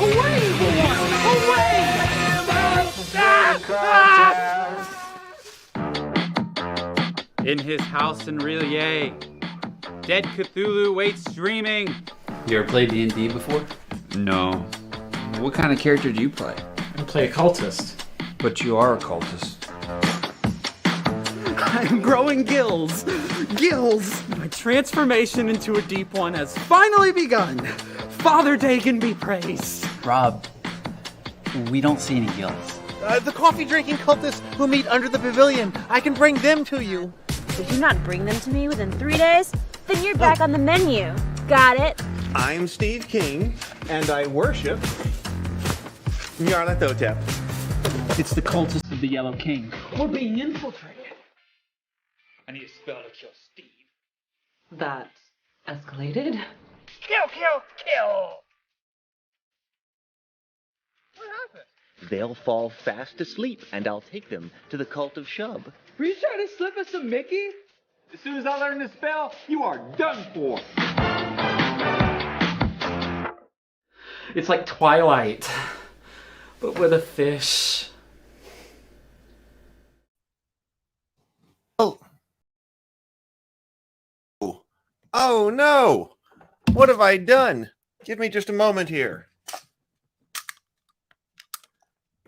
Away, everyone! Away! In his house in Rillier, Dead Cthulhu waits streaming. You ever played D&D before? No. What kind of character do you play? I play a cultist. But you are a cultist. I'm growing gills. Gills! My transformation into a deep one has finally begun. Father Dagon be praised. Rob, we don't see any gills. The coffee-drinking cultists who meet under the pavilion. I can bring them to you. Did you not bring them to me within 3 days? Then you're back on the menu. Got it? I'm Steve King, and I worship Nyarlathotep. It's the cultists of the Yellow King. We're being infiltrated. I need a spell to kill Steve. That escalated. Kill, kill, kill! What happened? They'll fall fast asleep, and I'll take them to the cult of Shub. Were you trying to slip us a Mickey? As soon as I learn this spell, you are done for. It's like Twilight, but with a fish. Oh no! What have I done? Give me just a moment here.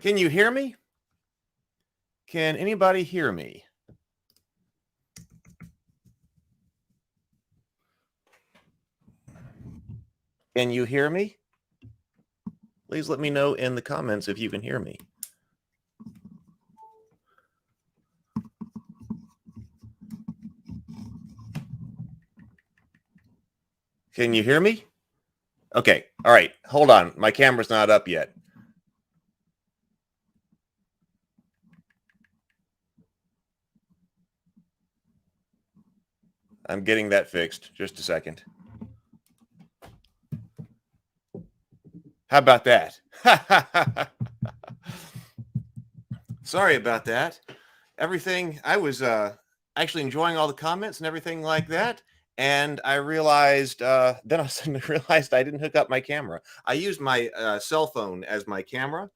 Can you hear me? Can anybody hear me? Can you hear me? Please let me know in the comments if you can hear me. Can you hear me? Okay. All right. Hold on. My camera's not up yet. I'm getting that fixed. Just a second. How about that? Sorry about that. Everything, I was actually enjoying all the comments and everything like that. And I realized, then I suddenly realized I didn't hook up my camera. I used my cell phone as my camera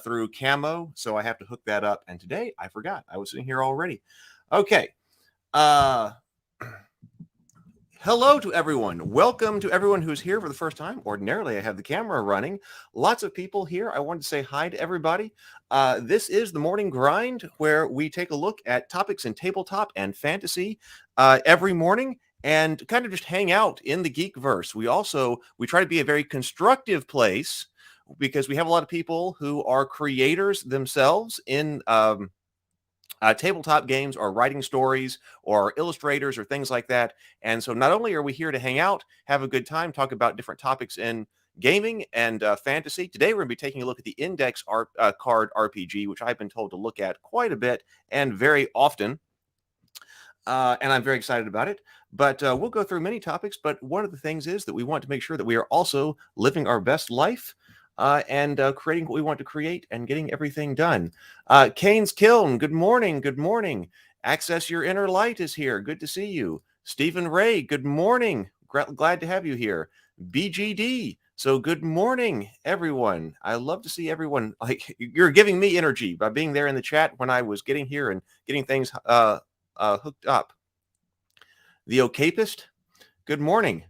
through Camo, so I have to hook that up. And today I forgot. I was sitting here already. Okay. Hello to everyone. Welcome to everyone who's here for the first time. Ordinarily, I have the camera running. Lots of people here. I wanted to say hi to everybody. This is the Morning Grind, where we take a look at topics in tabletop and fantasy every morning and kind of just hang out in the Geekverse. We try to be a very constructive place because we have a lot of people who are creators themselves in tabletop games or writing stories or illustrators or things like that. And so not only are we here to hang out, have a good time, talk about different topics in gaming and fantasy. Today, we're going to be taking a look at the Index card RPG, which I've been told to look at quite a bit and very often. And I'm very excited about it. But we'll go through many topics. But one of the things is that we want to make sure that we are also living our best life and creating what we want to create and getting everything done. Kane's Kiln, good morning. Good morning. Access Your Inner Light is here. Good to see you. Stephen Ray, good morning. Glad to have you here. BGD, so good morning, everyone. I love to see everyone. Like, you're giving me energy by being there in the chat when I was getting here and getting things hooked up. The Okapist, good morning.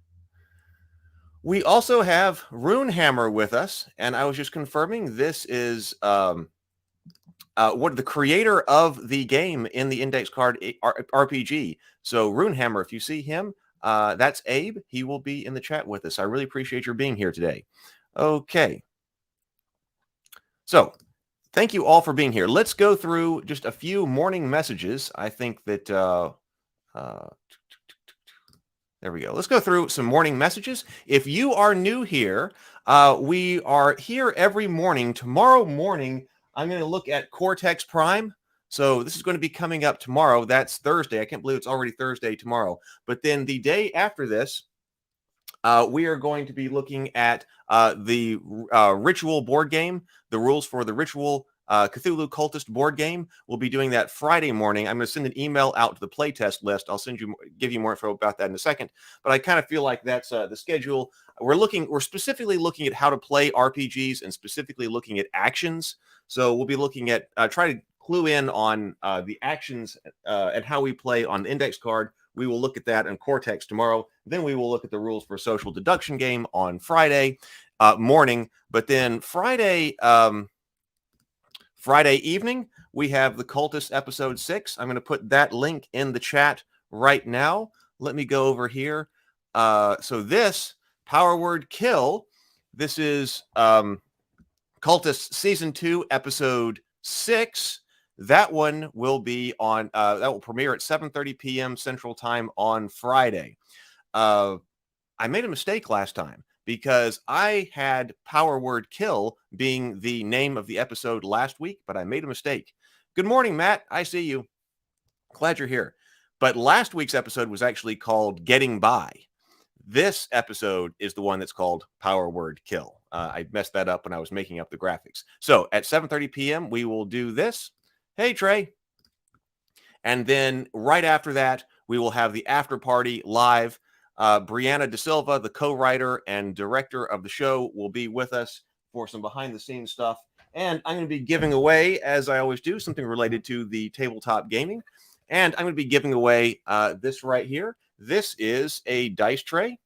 We also have Runehammer with us, and I was just confirming this is what the creator of the game in the Index Card RPG. So Runehammer, if you see him, that's Abe. He will be in the chat with us. I really appreciate your being here today. Okay. So thank you all for being here. Let's go through just a few morning messages. I think that there we go. Let's go through some morning messages. If you are new here, we are here every morning. Tomorrow morning, I'm going to look at Cortex Prime. So this is going to be coming up tomorrow. That's Thursday. I can't believe it's already Thursday tomorrow. But then the day after this, we are going to be looking at the Ritual board game, the rules for the Ritual Cthulhu Cultist board game. We'll be doing that Friday morning. I'm going to send an email out to the playtest list. I'll give you more info about that in a second. But I kind of feel like that's the schedule. We're specifically looking at how to play RPGs and specifically looking at actions. So we'll be looking at try to clue in on the actions and how we play on the index card. We will look at that in Cortex tomorrow. Then we will look at the rules for a social deduction game on Friday morning. But then Friday evening, we have the Cultist episode 6. I'm going to put that link in the chat right now. Let me go over here. So this Power Word Kill, this is Cultist season 2, episode 6. That one will be on, that will premiere at 7:30 p.m. Central Time on Friday. I made a mistake last time because I had Power Word Kill being the name of the episode last week, but I made a mistake. Good morning, Matt. I see you. Glad you're here. But last week's episode was actually called Getting By. This episode is the one that's called Power Word Kill. I messed that up when I was making up the graphics. So at 7:30 p.m., we will do this. Hey, Trey. And then right after that, we will have the after party live. Brianna De Silva, the co-writer and director of the show, will be with us for some behind-the-scenes stuff. And I'm going to be giving away, as I always do, something related to the tabletop gaming. And I'm going to be giving away this right here. This is a dice tray.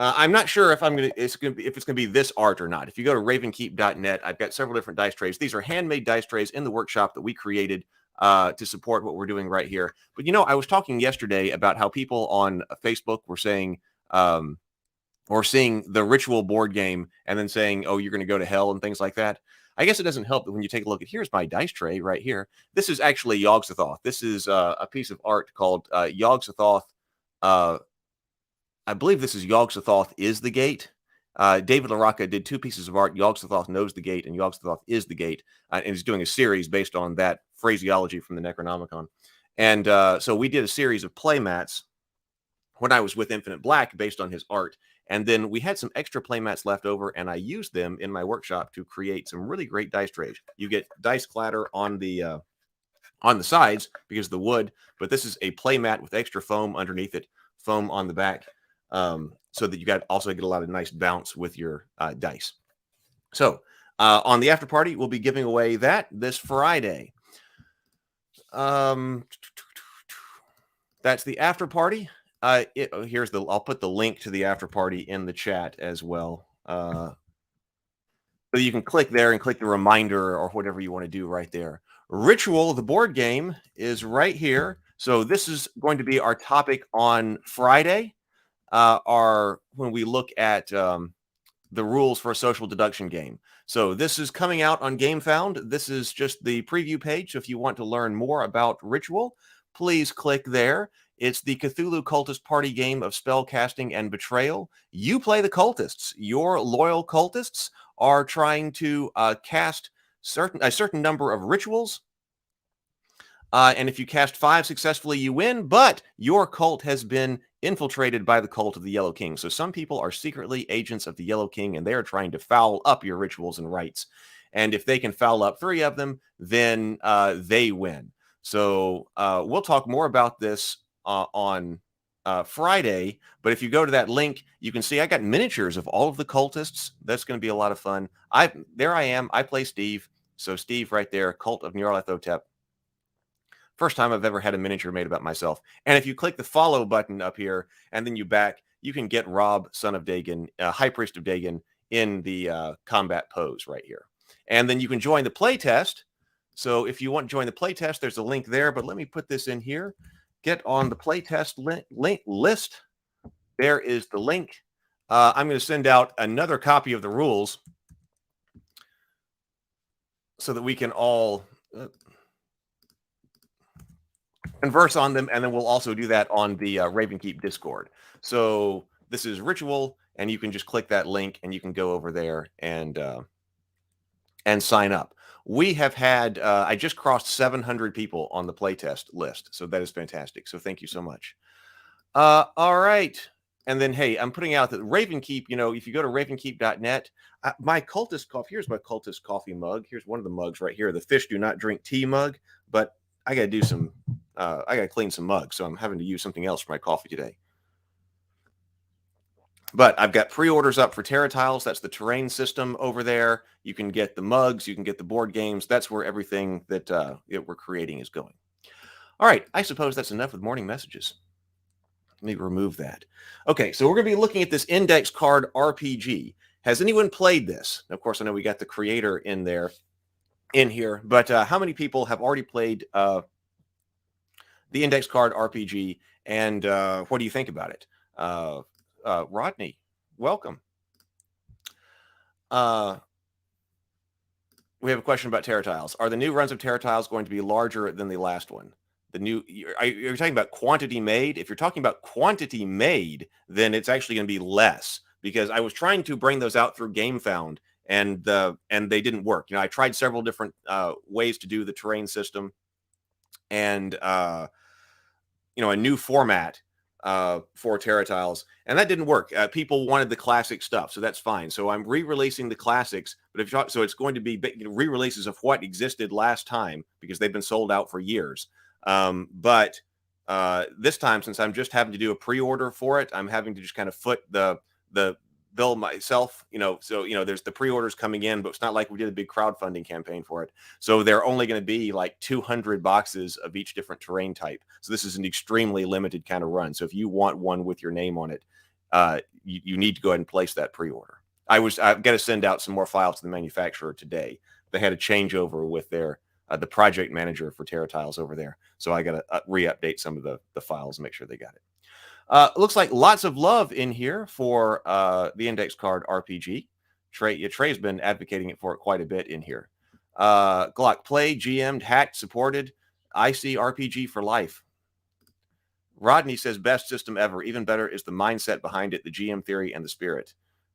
I'm not sure if it's going to be this art or not. If you go to ravenkeep.net, I've got several different dice trays. These are handmade dice trays in the workshop that we created to support what we're doing right here. But, I was talking yesterday about how people on Facebook were saying, or seeing the Ritual board game and then saying, oh, you're going to go to hell and things like that. I guess it doesn't help that when you take a look at, here's my dice tray right here. This is actually Yog-Sothoth. This is a piece of art called Yog-Sothoth. I believe this is Yog-Sothoth is the Gate. David LaRocca did 2 pieces of art. Yog-Sothoth knows the Gate and Yog-Sothoth is the Gate. And he's doing a series based on that phraseology from the Necronomicon. And so we did a series of playmats when I was with Infinite Black based on his art. And then we had some extra playmats left over, and I used them in my workshop to create some really great dice trays. You get dice clatter on the sides because of the wood, but this is a playmat with extra foam underneath it, foam on the back, so that you also get a lot of nice bounce with your dice. So on the after party, we'll be giving away that this Friday. That's the after party. I'll put the link to the after party in the chat as well. So you can click there and click the reminder or whatever you want to do right there. Ritual, the board game, is right here. So this is going to be our topic on Friday. When we look at the rules for a social deduction game. So this is coming out on GameFound. This is just the preview page. So if you want to learn more about Ritual, please click there. It's the Cthulhu Cultist party game of spell casting and betrayal. You play the cultists. Your loyal cultists are trying to cast a certain number of rituals. And if you cast 5 successfully, you win. But your cult has been infiltrated by the cult of the Yellow King. So some people are secretly agents of the Yellow King, and they are trying to foul up your rituals and rites. And if they can foul up 3 of them, then they win. So we'll talk more about this on Friday, but if you go to that link, you can see I got miniatures of all of the cultists. That's going to be a lot of fun. There I am. I play Steve. So Steve right there, Cult of Nyarlathotep. First time I've ever had a miniature made about myself. And if you click the follow button up here and then you back, you can get Rob, son of Dagon, High Priest of Dagon, in the combat pose right here. And then you can join the playtest. So if you want to join the playtest, there's a link there. But let me put this in here. Get on the playtest link list. There is the link. I'm going to send out another copy of the rules so that we can all converse on them, and then we'll also do that on the Ravenkeep Discord. So this is Ritual, and you can just click that link, and you can go over there and sign up. We have had, I just crossed 700 people on the playtest list, so that is fantastic. So thank you so much. All right. And then, hey, I'm putting out that Ravenkeep, you know, if you go to ravenkeep.net, my cultist coffee, here's my cultist coffee mug. Here's one of the mugs right here, the fish do not drink tea mug, but I got to do some, I got to clean some mugs. So I'm having to use something else for my coffee today. But I've got pre-orders up for Terra Tiles. That's the terrain system over there. You can get the mugs. You can get the board games. That's where everything that we're creating is going. All right. I suppose that's enough with morning messages. Let me remove that. Okay. So we're going to be looking at this index card RPG. Has anyone played this? Of course, I know we got the creator in here, but how many people have already played the index card RPG, and what do you think about it? Rodney, welcome. We have a question about Terra Tiles. Are the new runs of Terra Tiles going to be larger than the last one? You're talking about quantity made? If you're talking about quantity made, then it's actually going to be less, because I was trying to bring those out through GameFound, and they didn't work. You know, I tried several different ways to do the terrain system, and a new format for Terra Tiles, and that didn't work. People wanted the classic stuff, so that's fine. So I'm re-releasing the classics, but so it's going to be re-releases of what existed last time, because they've been sold out for years. But this time, since I'm just having to do a pre-order for it, I'm having to just kind of foot the bill myself, so there's the pre-orders coming in, but it's not like we did a big crowdfunding campaign for it. So they're only going to be like 200 boxes of each different terrain type. So this is an extremely limited kind of run. So if you want one with your name on it, you need to go ahead and place that pre-order. I've got to send out some more files to the manufacturer today. They had a changeover with their the project manager for Terra Tiles over there. So I got to re-update some of the files and make sure they got it. Looks like lots of love in here for the index card RPG. Trey's been advocating for it quite a bit in here. Glock played, GM'd, hacked, supported. ICRPG for life. Rodney says best system ever. Even better is the mindset behind it, the GM theory and the spirit.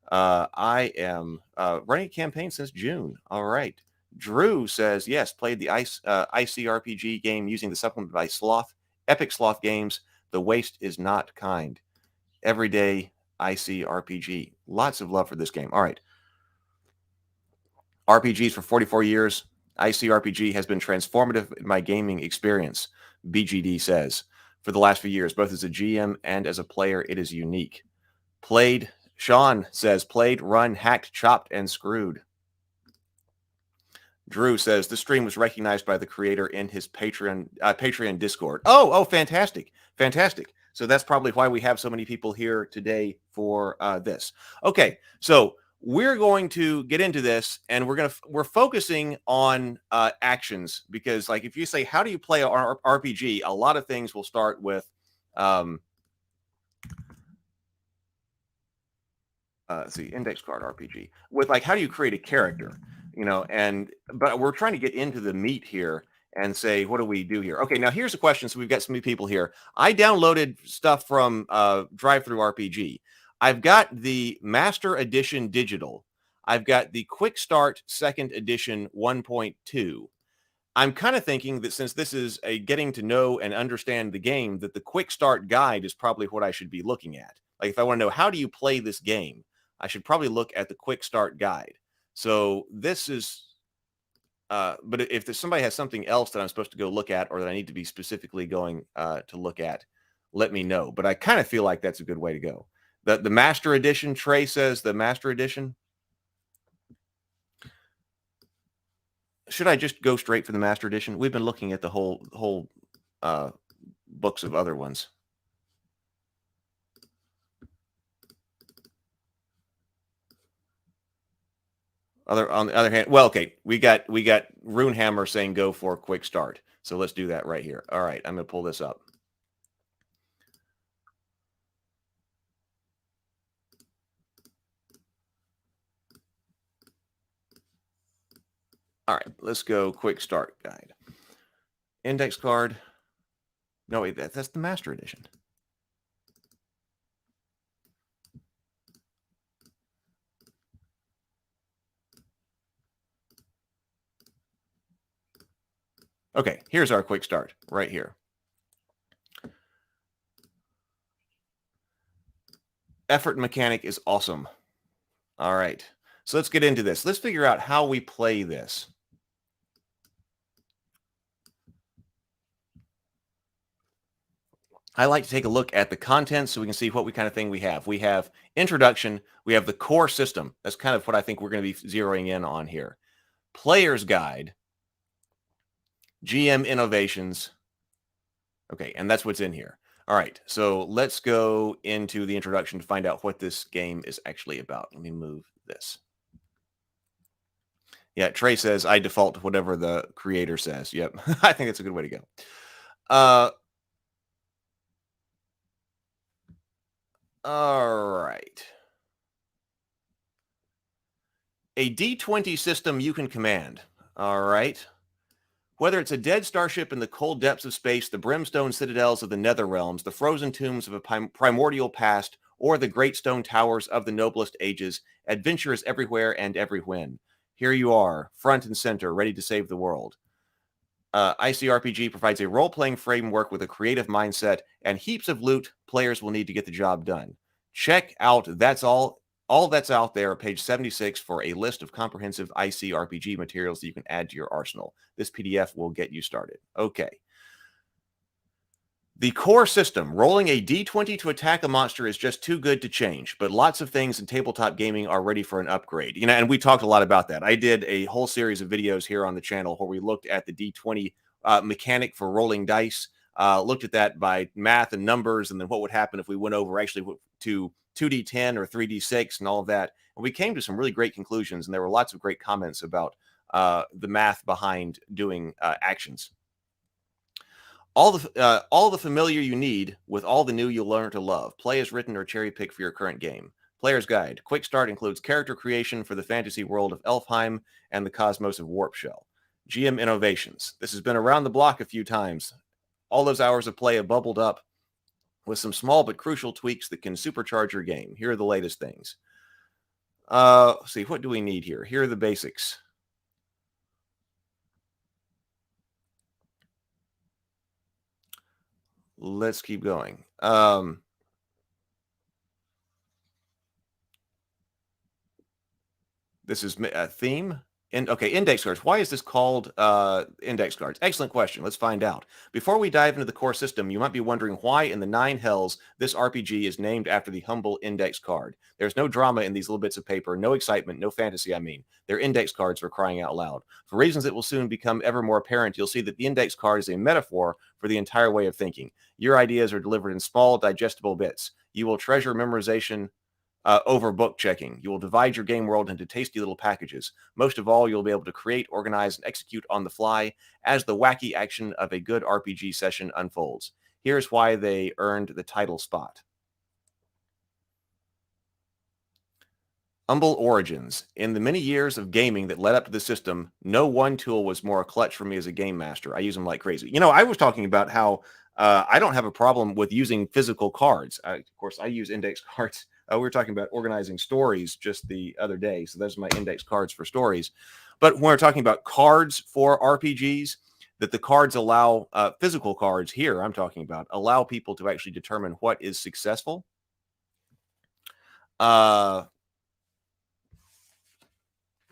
I am running a campaign since June. All right. Drew says yes. Played the ICRPG game using the supplement by Epic Sloth Games. The waste is not kind. Everyday ICRPG. Lots of love for this game. All right. RPGs for 44 years. ICRPG has been transformative in my gaming experience, BGD says. For the last few years, both as a GM and as a player, it is unique. Played, Sean says, played, run, hacked, chopped, and screwed. Drew says, the stream was recognized by the creator in his Patreon Discord. Oh, fantastic. Fantastic. So that's probably why we have so many people here today for this. Okay, so we're going to get into this, and we're focusing on actions, because like if you say, how do you play an RPG? A lot of things will start with let's see, index card RPG, with like, how do you create a character? But we're trying to get into the meat here and say, what do we do here? Okay, now here's a question. So we've got so many people here. I downloaded stuff from Drive-Thru RPG. I've got the Master Edition Digital. I've got the Quickstart Second Edition 1.2. I'm kind of thinking that since this is a getting to know and understand the game, that the Quickstart guide is probably what I should be looking at. Like if I want to know, how do you play this game? I should probably look at the Quickstart guide. So this is, but if there's somebody has something else that I'm supposed to go look at, or that I need to be specifically going to look at, let me know. But I kind of feel like that's a good way to go. The Master Edition, Trey says the Master Edition. Should I just go straight for the Master Edition? We've been looking at the whole books of other ones. On the other hand, well, okay, we got Runehammer saying go for a quick start. So let's do that right here. All right, I'm going to pull this up. All right, let's go quick start guide. Index card. No, wait, that's the Master Edition. Okay, here's our quick start right here. Effort mechanic is awesome. All right. So let's get into this. Let's figure out how we play this. I like to take a look at the content so we can see what kind of thing we have. We have introduction. We have the core system. That's kind of what I think we're going to be zeroing in on here. Player's guide. GM innovations. Okay, and that's what's in here. All right, so let's go into the introduction to find out what this game is actually about. Let me move this. Yeah, Trey says I default to whatever the creator says. Yep, I think that's a good way to go. All right. A D20 system you can command. All right. Whether it's a dead starship in the cold depths of space, the brimstone citadels of the nether realms, the frozen tombs of a primordial past, or the great stone towers of the noblest ages, adventure is everywhere and every when. Here you are, front and center, ready to save the world. ICRPG provides a role-playing framework with a creative mindset and heaps of loot players will need to get the job done. Check out That's All That's Out There, page 76, for a list of comprehensive ICRPG materials that you can add to your arsenal. This PDF will get you started. Okay. The core system, rolling a d20 to attack a monster is just too good to change, but lots of things in tabletop gaming are ready for an upgrade. You know, and we talked a lot about that. I did a whole series of videos here on the channel where we looked at the d20 mechanic for rolling dice, looked at that by math and numbers, and then what would happen if we went over actually to 2d10 or 3d6 and all of that. And we came to some really great conclusions, and there were lots of great comments about the math behind doing actions. All the familiar you need with all the new you'll learn to love. Play as written or cherry pick for your current game. Player's Guide. Quickstart includes character creation for the fantasy world of Elfheim and the cosmos of Warpshell. GM innovations. This has been around the block a few times. All those hours of play have bubbled up with some small but crucial tweaks that can supercharge your game. Here are the latest things. Let's see, what do we need here? Here are the basics. Let's keep going. This is a theme. Okay, index cards. Why is this called index cards? Excellent question. Let's find out. Before we dive into the core system, you might be wondering why in the nine hells this RPG is named after the humble index card. There's no drama in these little bits of paper, no excitement, no fantasy, I mean. They're index cards for crying out loud. For reasons that will soon become ever more apparent, you'll see that the index card is a metaphor for the entire way of thinking. Your ideas are delivered in small, digestible bits. You will treasure memorization over book checking. You will divide your game world into tasty little packages. Most of all, you'll be able to create, organize, and execute on the fly as the wacky action of a good RPG session unfolds. Here's why they earned the title spot. Humble origins. In the many years of gaming that led up to the system, no one tool was more a clutch for me as a game master. I use them like crazy. You know, I was talking about how I don't have a problem with using physical cards. Of course, I use index cards. We were talking about organizing stories just the other day. So those are my index cards for stories. But when we're talking about cards for RPGs, that the cards allow, physical cards here I'm talking about, allow people to actually determine what is successful. You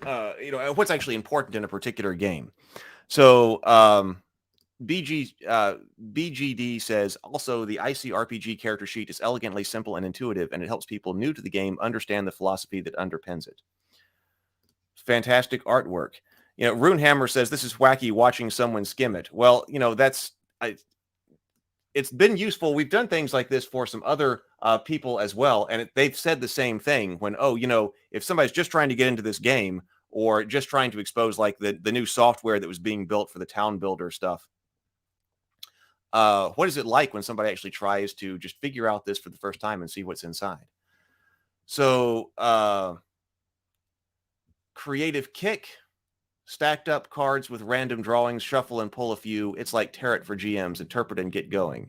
know, what's actually important in a particular game. So BGD says, also, the ICRPG character sheet is elegantly simple and intuitive, and it helps people new to the game understand the philosophy that underpins it. Fantastic artwork. You know, Runehammer says, this is wacky watching someone skim it. Well, you know, it's been useful. We've done things like this for some other people as well, and they've said the same thing when, oh, you know, if somebody's just trying to get into this game or just trying to expose like the new software that was being built for the town builder stuff, what is it like when somebody actually tries to just figure out this for the first time and see what's inside? So creative kick, stacked up cards with random drawings, shuffle and pull a few. It's like tarot for GMs, interpret and get going.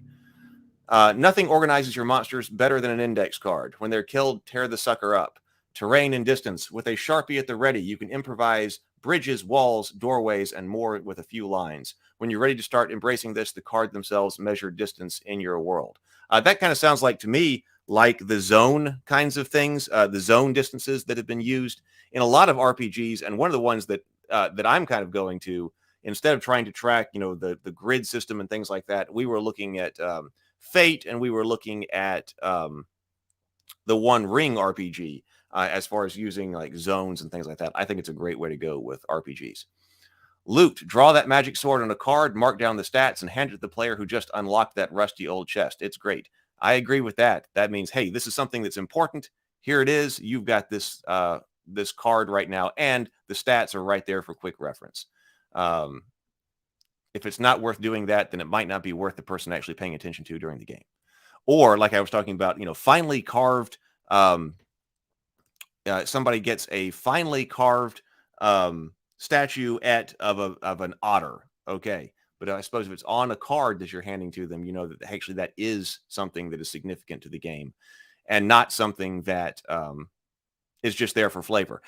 Nothing organizes your monsters better than an index card. When they're killed, tear the sucker up. Terrain and distance. With a Sharpie at the ready, you can improvise bridges, walls, doorways, and more with a few lines. When you're ready to start embracing this, the card themselves measure distance in your world. That kind of sounds like, to me, like the zone kinds of things, the zone distances that have been used in a lot of RPGs. And one of the ones that I'm kind of going to, instead of trying to track, the grid system and things like that, we were looking at Fate, and we were looking at the One Ring RPG as far as using like zones and things like that. I think it's a great way to go with RPGs. Loot. Draw that magic sword on a card, mark down the stats, and hand it to the player who just unlocked that rusty old chest. It's great. I agree with that. That means, hey, this is something that's important. Here it is. You've got this this card right now, and the stats are right there for quick reference. If it's not worth doing that, then it might not be worth the person actually paying attention to during the game. Or like I was talking about, finely carved. Somebody gets a finely carved statuette of an otter. Okay. But I suppose if it's on a card that you're handing to them, that actually that is something that is significant to the game and not something that is just there for flavor.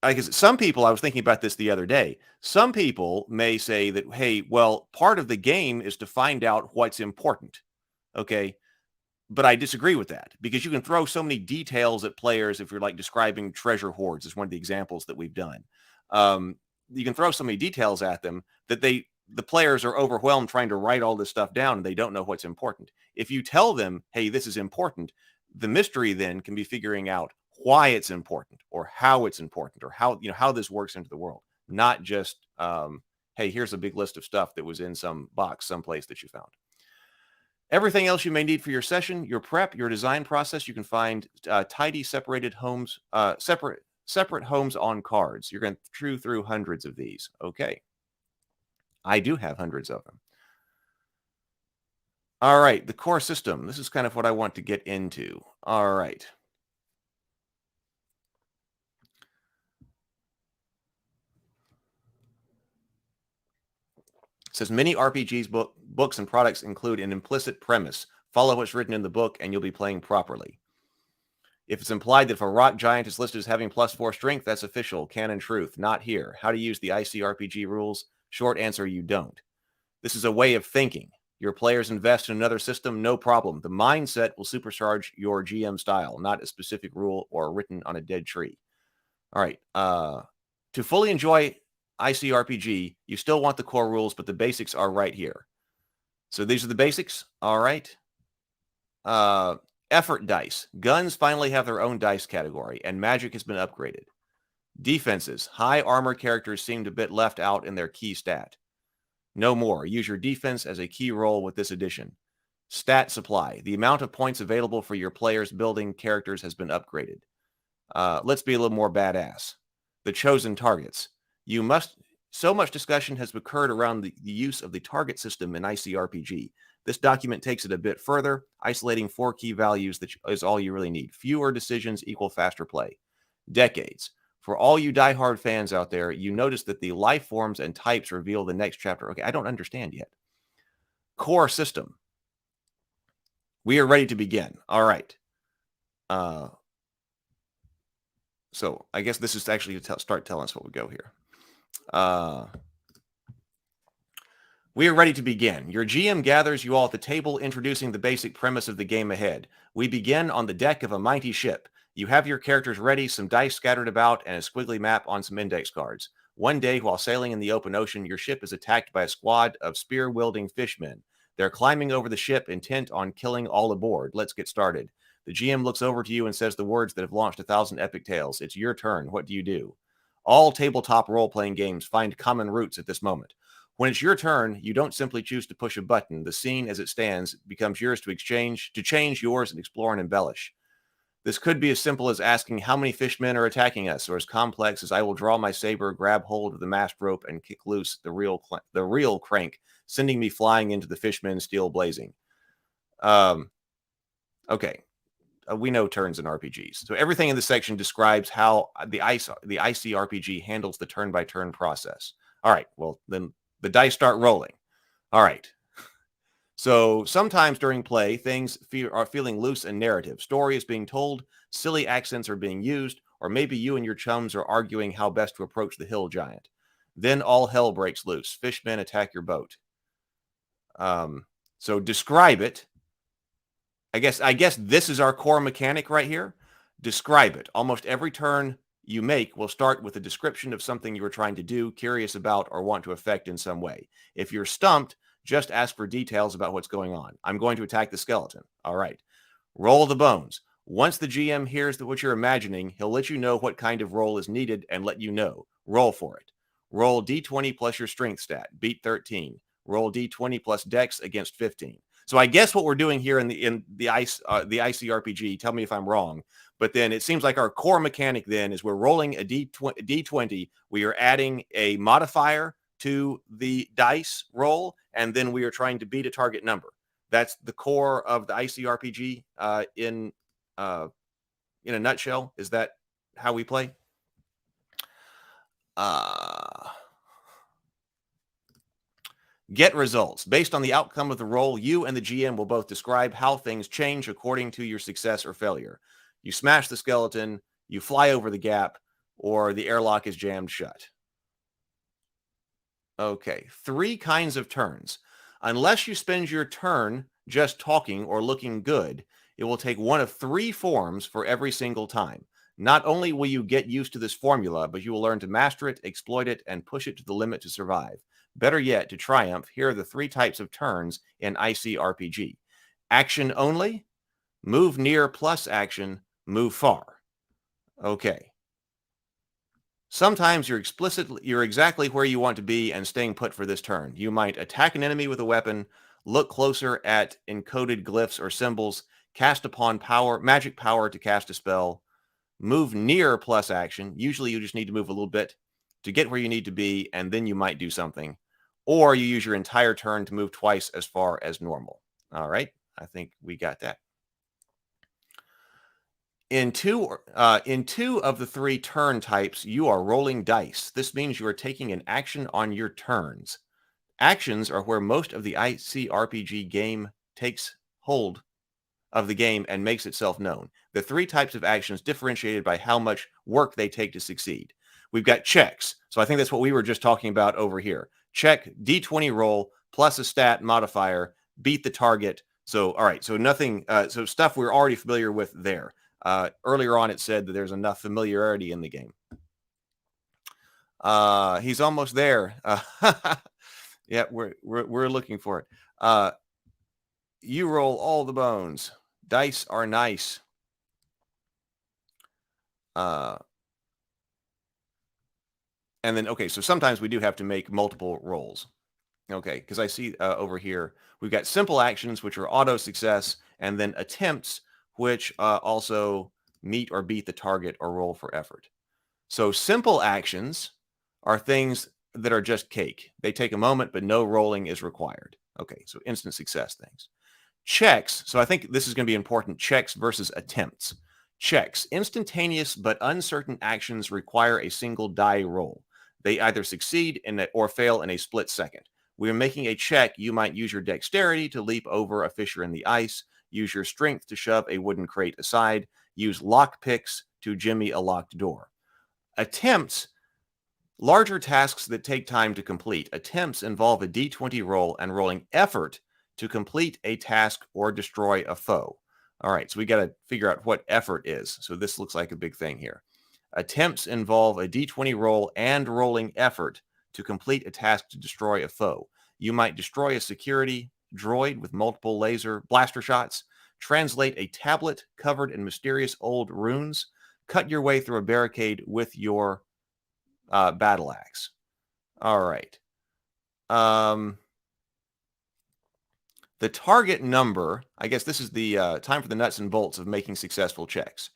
Because some people, I was thinking about this the other day, some people may say that, hey, well, part of the game is to find out what's important. Okay. But I disagree with that, because you can throw so many details at players. If you're like describing treasure hoards, is one of the examples that we've done. You can throw so many details at them that the players are overwhelmed trying to write all this stuff down, and they don't know what's important. If you tell them, hey, this is important, the mystery then can be figuring out why it's important, or how it's important, or how this works into the world, not just, hey, here's a big list of stuff that was in some box someplace that you found. Everything else you may need for your session, your prep, your design process, you can find tidy separated homes, separate homes on cards. You're going through hundreds of these. Okay. I do have hundreds of them. All right. The core system. This is kind of what I want to get into. All right. It says many RPGs books and products include an implicit premise. Follow what's written in the book and you'll be playing properly. If it's implied that if a rock giant is listed as having +4 strength, that's official, canon truth. Not here. How to use the ICRPG rules? Short answer, you don't. This is a way of thinking. Your players invest in another system, no problem. The mindset will supercharge your GM style, not a specific rule or written on a dead tree. All right. To fully enjoy ICRPG, you still want the core rules, but the basics are right here. So these are the basics. All right. Effort dice. Guns finally have their own dice category, and magic has been upgraded. Defenses. High armor characters seemed a bit left out in their key stat. No more. Use your defense as a key role with this addition. Stat supply. The amount of points available for your players building characters has been upgraded. Let's be a little more badass. The chosen targets. So much discussion has occurred around the use of the target system in ICRPG. This document takes it a bit further, isolating 4 key values that is all you really need. Fewer decisions equal faster play. Decades. For all you diehard fans out there, you notice that the life forms and types reveal the next chapter. Okay, I don't understand yet. Core system. We are ready to begin. All right. So I guess this is actually to start telling us what we go here. We are ready to begin. Your GM gathers you all at the table, introducing the basic premise of the game ahead. We begin on the deck of a mighty ship. You have your characters ready, some dice scattered about, and a squiggly map on some index cards. One day, while sailing in the open ocean, your ship is attacked by a squad of spear-wielding fishmen. They're climbing over the ship, intent on killing all aboard. Let's get started. The GM looks over to you and says the words that have launched 1,000 epic tales. It's your turn. What do you do? All tabletop role-playing games find common roots at this moment. When it's your turn, you don't simply choose to push a button. The scene as it stands becomes yours to change yours and explore and embellish. This could be as simple as asking how many fishmen are attacking us, or as complex as I will draw my saber, grab hold of the mast rope, and kick loose the real crank, sending me flying into the fishmen, steel blazing. Okay. We know turns in RPGs. So everything in this section describes how the ICRPG handles the turn-by-turn process. All right, well, then the dice start rolling. All right. So sometimes during play, things are feeling loose and narrative. Story is being told, silly accents are being used, or maybe you and your chums are arguing how best to approach the hill giant. Then all hell breaks loose. Fishmen attack your boat. So describe it I guess this is our core mechanic right here. Describe it. Almost every turn you make will start with a description of something you were trying to do, curious about, or want to affect in some way. If you're stumped, just ask for details about what's going on. I'm going to attack the skeleton. All right. Roll the bones. Once the GM hears what you're imagining, he'll let you know what kind of roll is needed and let you know. Roll for it. Roll D20 plus your strength stat. Beat 13. Roll D20 plus dex against 15. So I guess what we're doing here in the ICRPG, tell me if I'm wrong, but then it seems like our core mechanic then is we're rolling a D20. We are adding a modifier to the dice roll, and then we are trying to beat a target number. That's the core of the ICRPG in a nutshell. Is that how we play? Get results. Based on the outcome of the roll, you and the GM will both describe how things change according to your success or failure. You smash the skeleton, you fly over the gap, or the airlock is jammed shut. Okay, 3 kinds of turns. Unless you spend your turn just talking or looking good, it will take one of 3 forms for every single time. Not only will you get used to this formula, but you will learn to master it, exploit it, and push it to the limit to survive. Better yet, to triumph, here are the 3 types of turns in ICRPG. Action only, move near plus action, move far. Okay. Sometimes you're exactly where you want to be and staying put for this turn. You might attack an enemy with a weapon, look closer at encoded glyphs or symbols, cast upon magic power to cast a spell, move near plus action. Usually you just need to move a little bit to get where you need to be, and then you might do something. Or you use your entire turn to move twice as far as normal. All right, I think we got that. In two of the 3 turn types, you are rolling dice. This means you are taking an action on your turns. Actions are where most of the ICRPG game takes hold of the game and makes itself known. The 3 types of actions differentiated by how much work they take to succeed. We've got checks. So I think that's what we were just talking about over here. Check, D20 roll, plus a stat modifier, beat the target. So, all right, so nothing, so stuff we're already familiar with there. Earlier on, it said that there's enough familiarity in the game. He's almost there. Yeah, we're looking for it. You roll all the bones. Dice are nice. And then, okay, so sometimes we do have to make multiple rolls. Okay, because I see over here, we've got simple actions, which are auto success, and then attempts, which also meet or beat the target or roll for effort. So simple actions are things that are just cake. They take a moment, but no rolling is required. Okay, so instant success things. Checks, so I think this is going to be important, checks versus attempts. Checks, instantaneous but uncertain actions require a single die roll. They either succeed or fail in a split second. We are making a check. You might use your dexterity to leap over a fissure in the ice, use your strength to shove a wooden crate aside, use lock picks to jimmy a locked door. Attempts, larger tasks that take time to complete. Attempts involve a D20 roll and rolling effort to complete a task or destroy a foe. All right, so we got to figure out what effort is. So this looks like a big thing here. Attempts involve a D20 roll and rolling effort to complete a task to destroy a foe. You might destroy a security droid with multiple laser blaster shots, translate a tablet covered in mysterious old runes, cut your way through a barricade with your battle axe. All right. The target number, I guess this is the time for the nuts and bolts of making successful checks.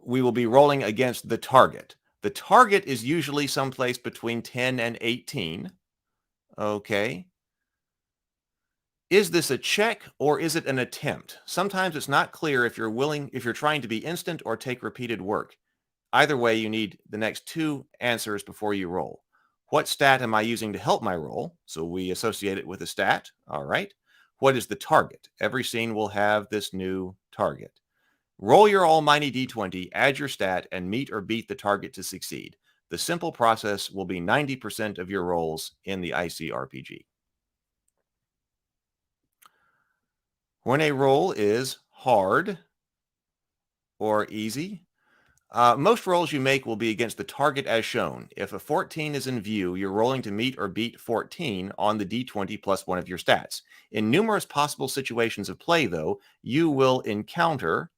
We will be rolling against the target. The target is usually someplace between 10 and 18. Okay. Is this a check or is it an attempt? Sometimes it's not clear if you're trying to be instant or take repeated work. Either way, you need the next 2 answers before you roll. What stat am I using to help my roll? So we associate it with a stat. All right. What is the target? Every scene will have this new target. Roll your almighty D20, add your stat, and meet or beat the target to succeed. The simple process will be 90% of your rolls in the ICRPG. When a roll is hard or easy, most rolls you make will be against the target as shown. If a 14 is in view, you're rolling to meet or beat 14 on the d20 plus one of your stats. In numerous possible situations of play, though, you will encounter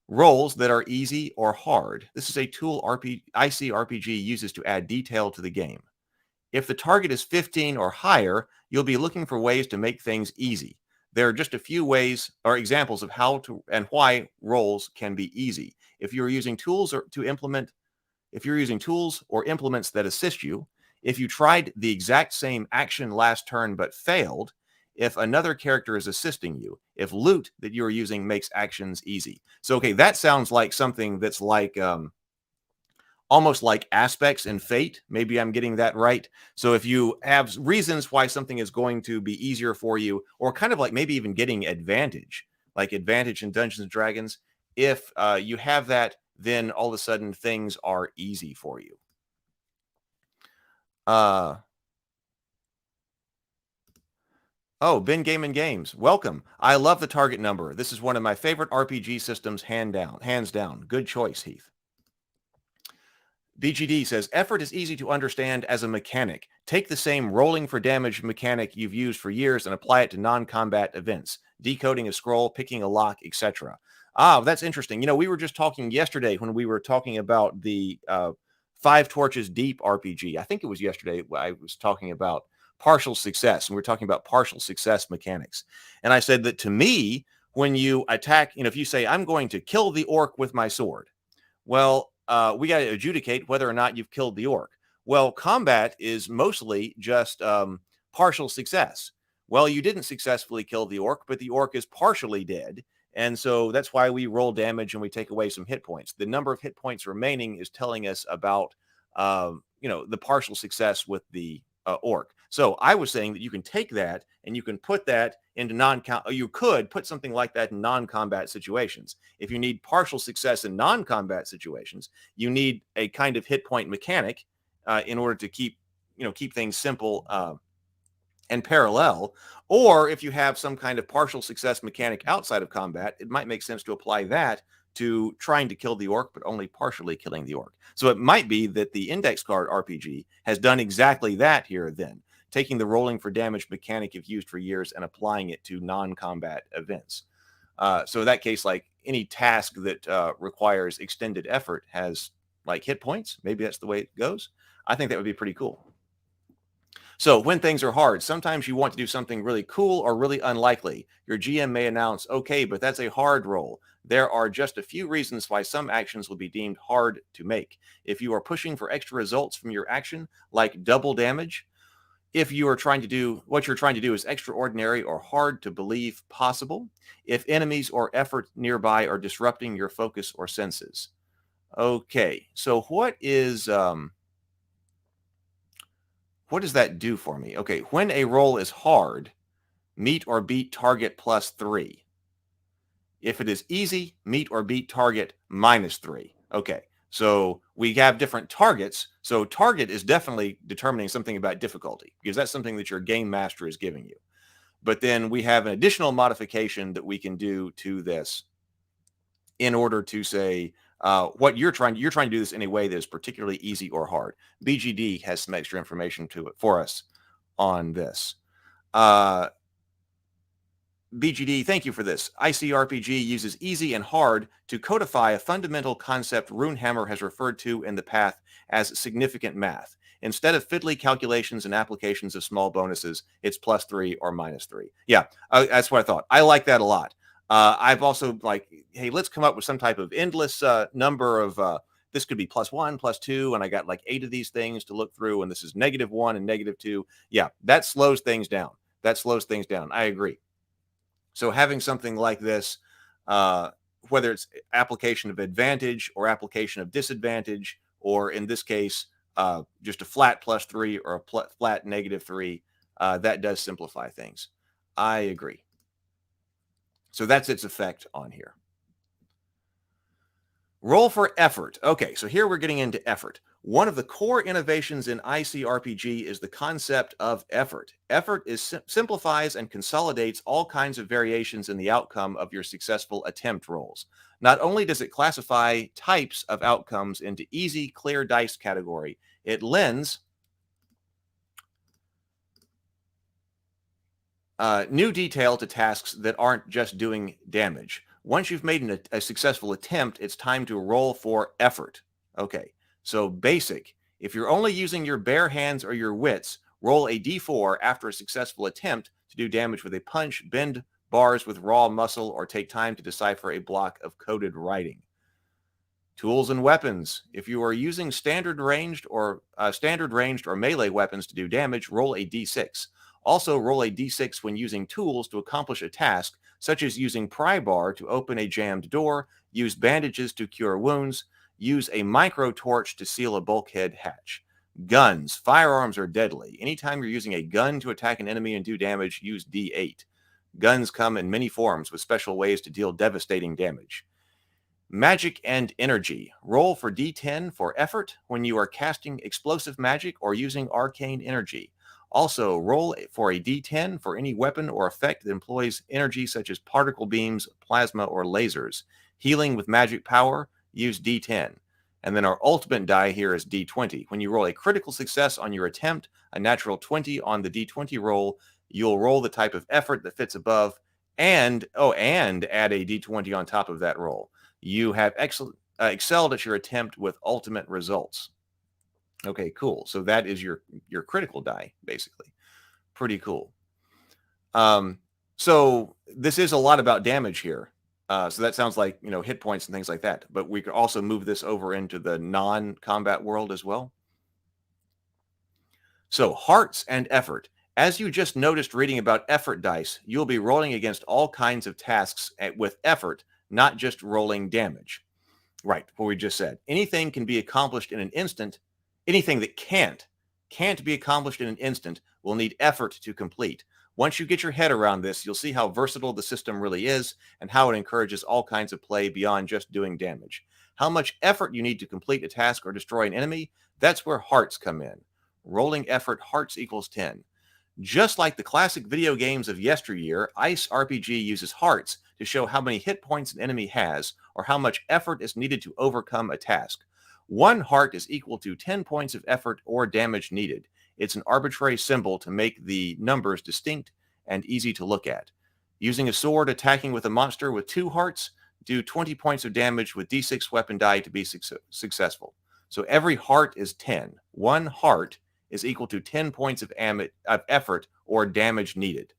rolls that are easy or hard. This is a tool ICRPG uses to add detail to the game. If the target is 15 or higher, you'll be looking for ways to make things easy. There are just a few ways or examples of how to and why rolls can be easy. If you're using tools or implements that assist you, if you tried the exact same action last turn but failed, if another character is assisting you, if loot that you're using makes actions easy. So, okay, that sounds like something that's like almost like aspects in Fate. Maybe I'm getting that right. So if you have reasons why something is going to be easier for you, or kind of like maybe even getting advantage, like advantage in Dungeons and Dragons, if you have that, then all of a sudden things are easy for you. Oh, Ben Game Games, welcome. I love the target number. This is one of my favorite RPG systems, hands down. Good choice, Heath. BGD says, effort is easy to understand as a mechanic. Take the same rolling for damage mechanic you've used for years and apply it to non-combat events. Decoding a scroll, picking a lock, etc. Ah, that's interesting. You know, we were just talking yesterday when we were talking about the Five Torches Deep RPG. I think it was yesterday I was talking about partial success, and we were talking about partial success mechanics. And I said that to me, when you attack, if you say, I'm going to kill the orc with my sword, well, we got to adjudicate whether or not you've killed the orc. Well, combat is mostly just partial success. Well, you didn't successfully kill the orc, but the orc is partially dead. And so that's why we roll damage and we take away some hit points. The number of hit points remaining is telling us about, the partial success with the orc. So I was saying that you can take that and you can put that into you could put something like that in non-combat situations. If you need partial success in non-combat situations, you need a kind of hit point mechanic in order to keep things simple and parallel. Or if you have some kind of partial success mechanic outside of combat, it might make sense to apply that to trying to kill the orc, but only partially killing the orc. So it might be that the index card RPG has done exactly that here then, taking the rolling for damage mechanic you've used for years and applying it to non-combat events. So in that case, like any task that requires extended effort has like hit points. Maybe that's the way it goes. I think that would be pretty cool. So when things are hard, sometimes you want to do something really cool or really unlikely. Your GM may announce, okay, but that's a hard roll. There are just a few reasons why some actions will be deemed hard to make. If you are pushing for extra results from your action, like double damage, if you are trying to do what you're trying to do is extraordinary or hard to believe possible, if enemies or effort nearby are disrupting your focus or senses. Okay, so what does that do for me? Okay, when a roll is hard, meet or beat target +3. If it is easy, meet or beat target -3. Okay, so we have different targets. So target is definitely determining something about difficulty because that's something that your game master is giving you. But then we have an additional modification that we can do to this in order to say, what you're trying to do this in a way that is particularly easy or hard. BGD has some extra information for us on this. BGD, thank you for this. ICRPG uses easy and hard to codify a fundamental concept Runehammer has referred to in the path as significant math. Instead of fiddly calculations and applications of small bonuses, it's +3 or -3. Yeah, that's what I thought. I like that a lot. I've also like, hey, let's come up with some type of endless number of, this could be +1, +2, and I got like 8 of these things to look through, and this is -1 and -2. Yeah, that slows things down. I agree. So having something like this, whether it's application of advantage or application of disadvantage, or in this case, just a flat +3 or a flat -3, that does simplify things. I agree. So that's its effect on here. Roll for effort. Okay, so here we're getting into effort. One of the core innovations in ICRPG is the concept of effort. Effort simplifies and consolidates all kinds of variations in the outcome of your successful attempt rolls. Not only does it classify types of outcomes into easy, clear dice category, it lends new detail to tasks that aren't just doing damage. Once you've made a successful attempt, it's time to roll for effort. Okay, so basic. If you're only using your bare hands or your wits, roll a d4 after a successful attempt to do damage with a punch, bend bars with raw muscle, or take time to decipher a block of coded writing. Tools and weapons. If you are using standard ranged or melee weapons to do damage, roll a d6. Also, roll a d6 when using tools to accomplish a task, such as using pry bar to open a jammed door, use bandages to cure wounds, use a micro torch to seal a bulkhead hatch. Guns. Firearms are deadly. Anytime you're using a gun to attack an enemy and do damage, use d8. Guns come in many forms with special ways to deal devastating damage. Magic and energy. Roll for d10 for effort when you are casting explosive magic or using arcane energy. Also, roll for a d10 for any weapon or effect that employs energy such as particle beams, plasma, or lasers. Healing with magic power, use d10. And then our ultimate die here is d20. When you roll a critical success on your attempt, a natural 20 on the d20 roll, you'll roll the type of effort that fits above and add a d20 on top of that roll. You have excelled at your attempt with ultimate results. Okay, cool. So that is your critical die, basically. Pretty cool. So this is a lot about damage here. So that sounds like, hit points and things like that. But we could also move this over into the non-combat world as well. So hearts and effort. As you just noticed reading about effort dice, you'll be rolling against all kinds of tasks with effort, not just rolling damage. Right, what we just said. Anything can be accomplished in an instant. Anything that can't be accomplished in an instant will need effort to complete. Once you get your head around this, you'll see how versatile the system really is and how it encourages all kinds of play beyond just doing damage. How much effort you need to complete a task or destroy an enemy, that's where hearts come in. Rolling effort, hearts equals 10. Just like the classic video games of yesteryear, ICRPG uses hearts to show how many hit points an enemy has or how much effort is needed to overcome a task. 1 heart is equal to 10 points of effort or damage needed. It's an arbitrary symbol to make the numbers distinct and easy to look at. Using a sword, attacking with a monster with 2 hearts, do 20 points of damage with d6 weapon die to be successful. So every heart is 10. 1 heart is equal to 10 points of effort or damage needed.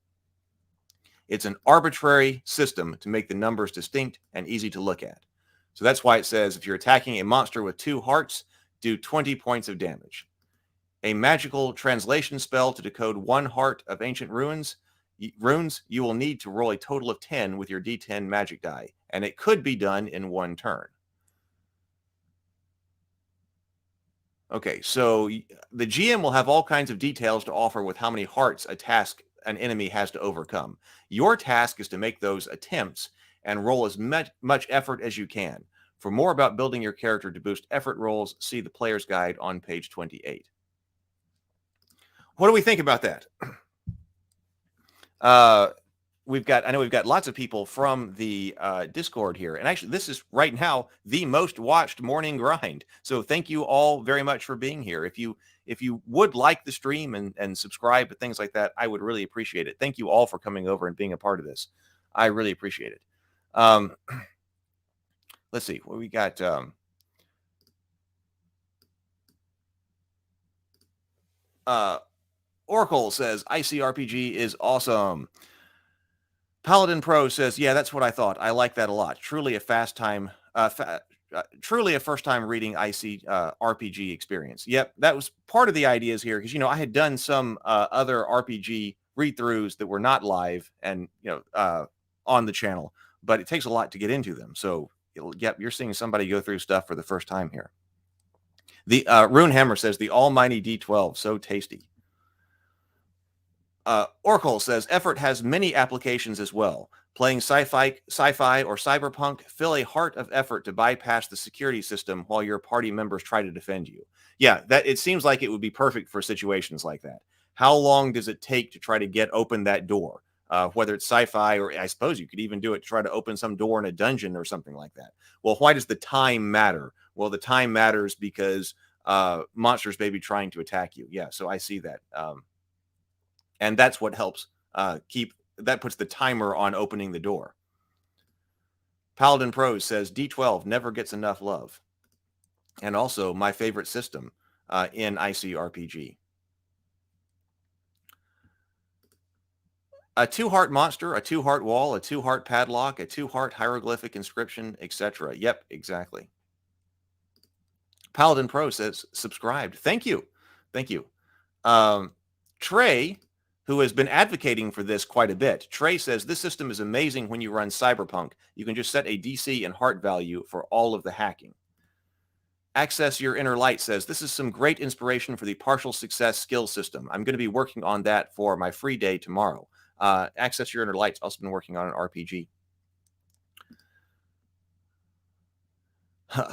It's an arbitrary system to make the numbers distinct and easy to look at. So that's why it says if you're attacking a monster with 2 hearts, do 20 points of damage. A magical translation spell to decode 1 heart of ancient runes, you will need to roll a total of 10 with your d10 magic die, and it could be done in 1 turn. Okay, so the GM will have all kinds of details to offer with how many hearts an enemy has to overcome. Your task is to make those attempts and roll as much effort as you can. For more about building your character to boost effort rolls, see the player's guide on page 28. What do we think about that? I know we've got lots of people from the Discord here. And actually, this is right now the most watched morning grind. So thank you all very much for being here. If you would like the stream and subscribe to things like that, I would really appreciate it. Thank you all for coming over and being a part of this. I really appreciate it. Let's see what we got. Oracle says ICRPG is awesome. Paladin Pro says, yeah, that's what I thought. I like that a lot. Truly a first time reading ICRPG experience. Yep, that was part of the ideas here because I had done some other RPG read-throughs that were not live and on the channel, but it takes a lot to get into them. So you're seeing somebody go through stuff for the first time here. The Runehammer says the almighty D12, so tasty. Oracle says effort has many applications as well. Playing sci-fi or cyberpunk, feel a heart of effort to bypass the security system while your party members try to defend you. Yeah, that it seems like it would be perfect for situations like that. How long does it take to try to get open that door? Whether it's sci-fi, or I suppose you could even do it to try to open some door in a dungeon or something like that. Well, why does the time matter? Well, the time matters because monsters may be trying to attack you. Yeah, so I see that. And that's what helps that puts the timer on opening the door. Paladin Pros says D12 never gets enough love. And also my favorite system in ICRPG. A 2-heart monster, a 2-heart wall, a 2-heart padlock, a 2-heart hieroglyphic inscription, etc. Yep, exactly. Paladin Pro says subscribed. Thank you. Thank you. Trey, who has been advocating for this quite a bit. Trey says this system is amazing when you run Cyberpunk. You can just set a DC and heart value for all of the hacking. Access Your Inner Light says this is some great inspiration for the partial success skill system. I'm going to be working on that for my free day tomorrow. Access Your Inner Light's also been working on an RPG.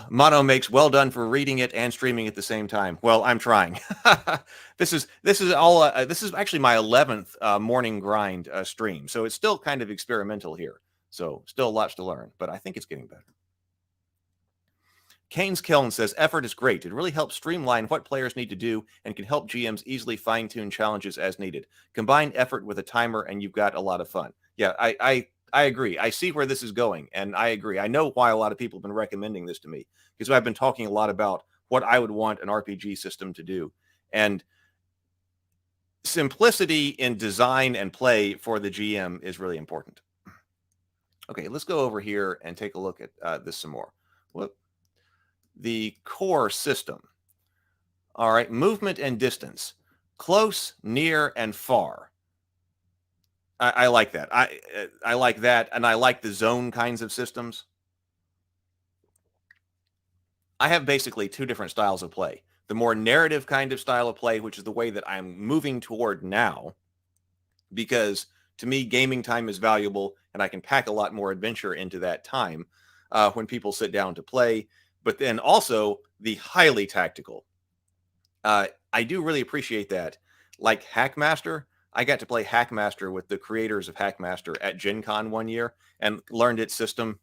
Mono makes well done for reading it and streaming at the same time. Well, I'm trying. This is actually my 11th morning grind stream, so it's still kind of experimental here. So still lots to learn, but I think it's getting better. Kane's Kiln says effort is great. It really helps streamline what players need to do and can help GMs easily fine-tune challenges as needed. Combine effort with a timer and you've got a lot of fun. Yeah, I agree. I see where this is going, and I agree. I know why a lot of people have been recommending this to me, because I've been talking a lot about what I would want an RPG system to do. And simplicity in design and play for the GM is really important. Okay, let's go over here and take a look at this some more. Whoop. The core system. All right, movement and distance. Close, near, and far. I like that. I like that, and I like the zone kinds of systems. I have basically 2 different styles of play. The more narrative kind of style of play, which is the way that I'm moving toward now, because to me, gaming time is valuable, and I can pack a lot more adventure into that time when people sit down to play. But then also the highly tactical. I do really appreciate that. Like Hackmaster, I got to play Hackmaster with the creators of Hackmaster at Gen Con one year and learned its system.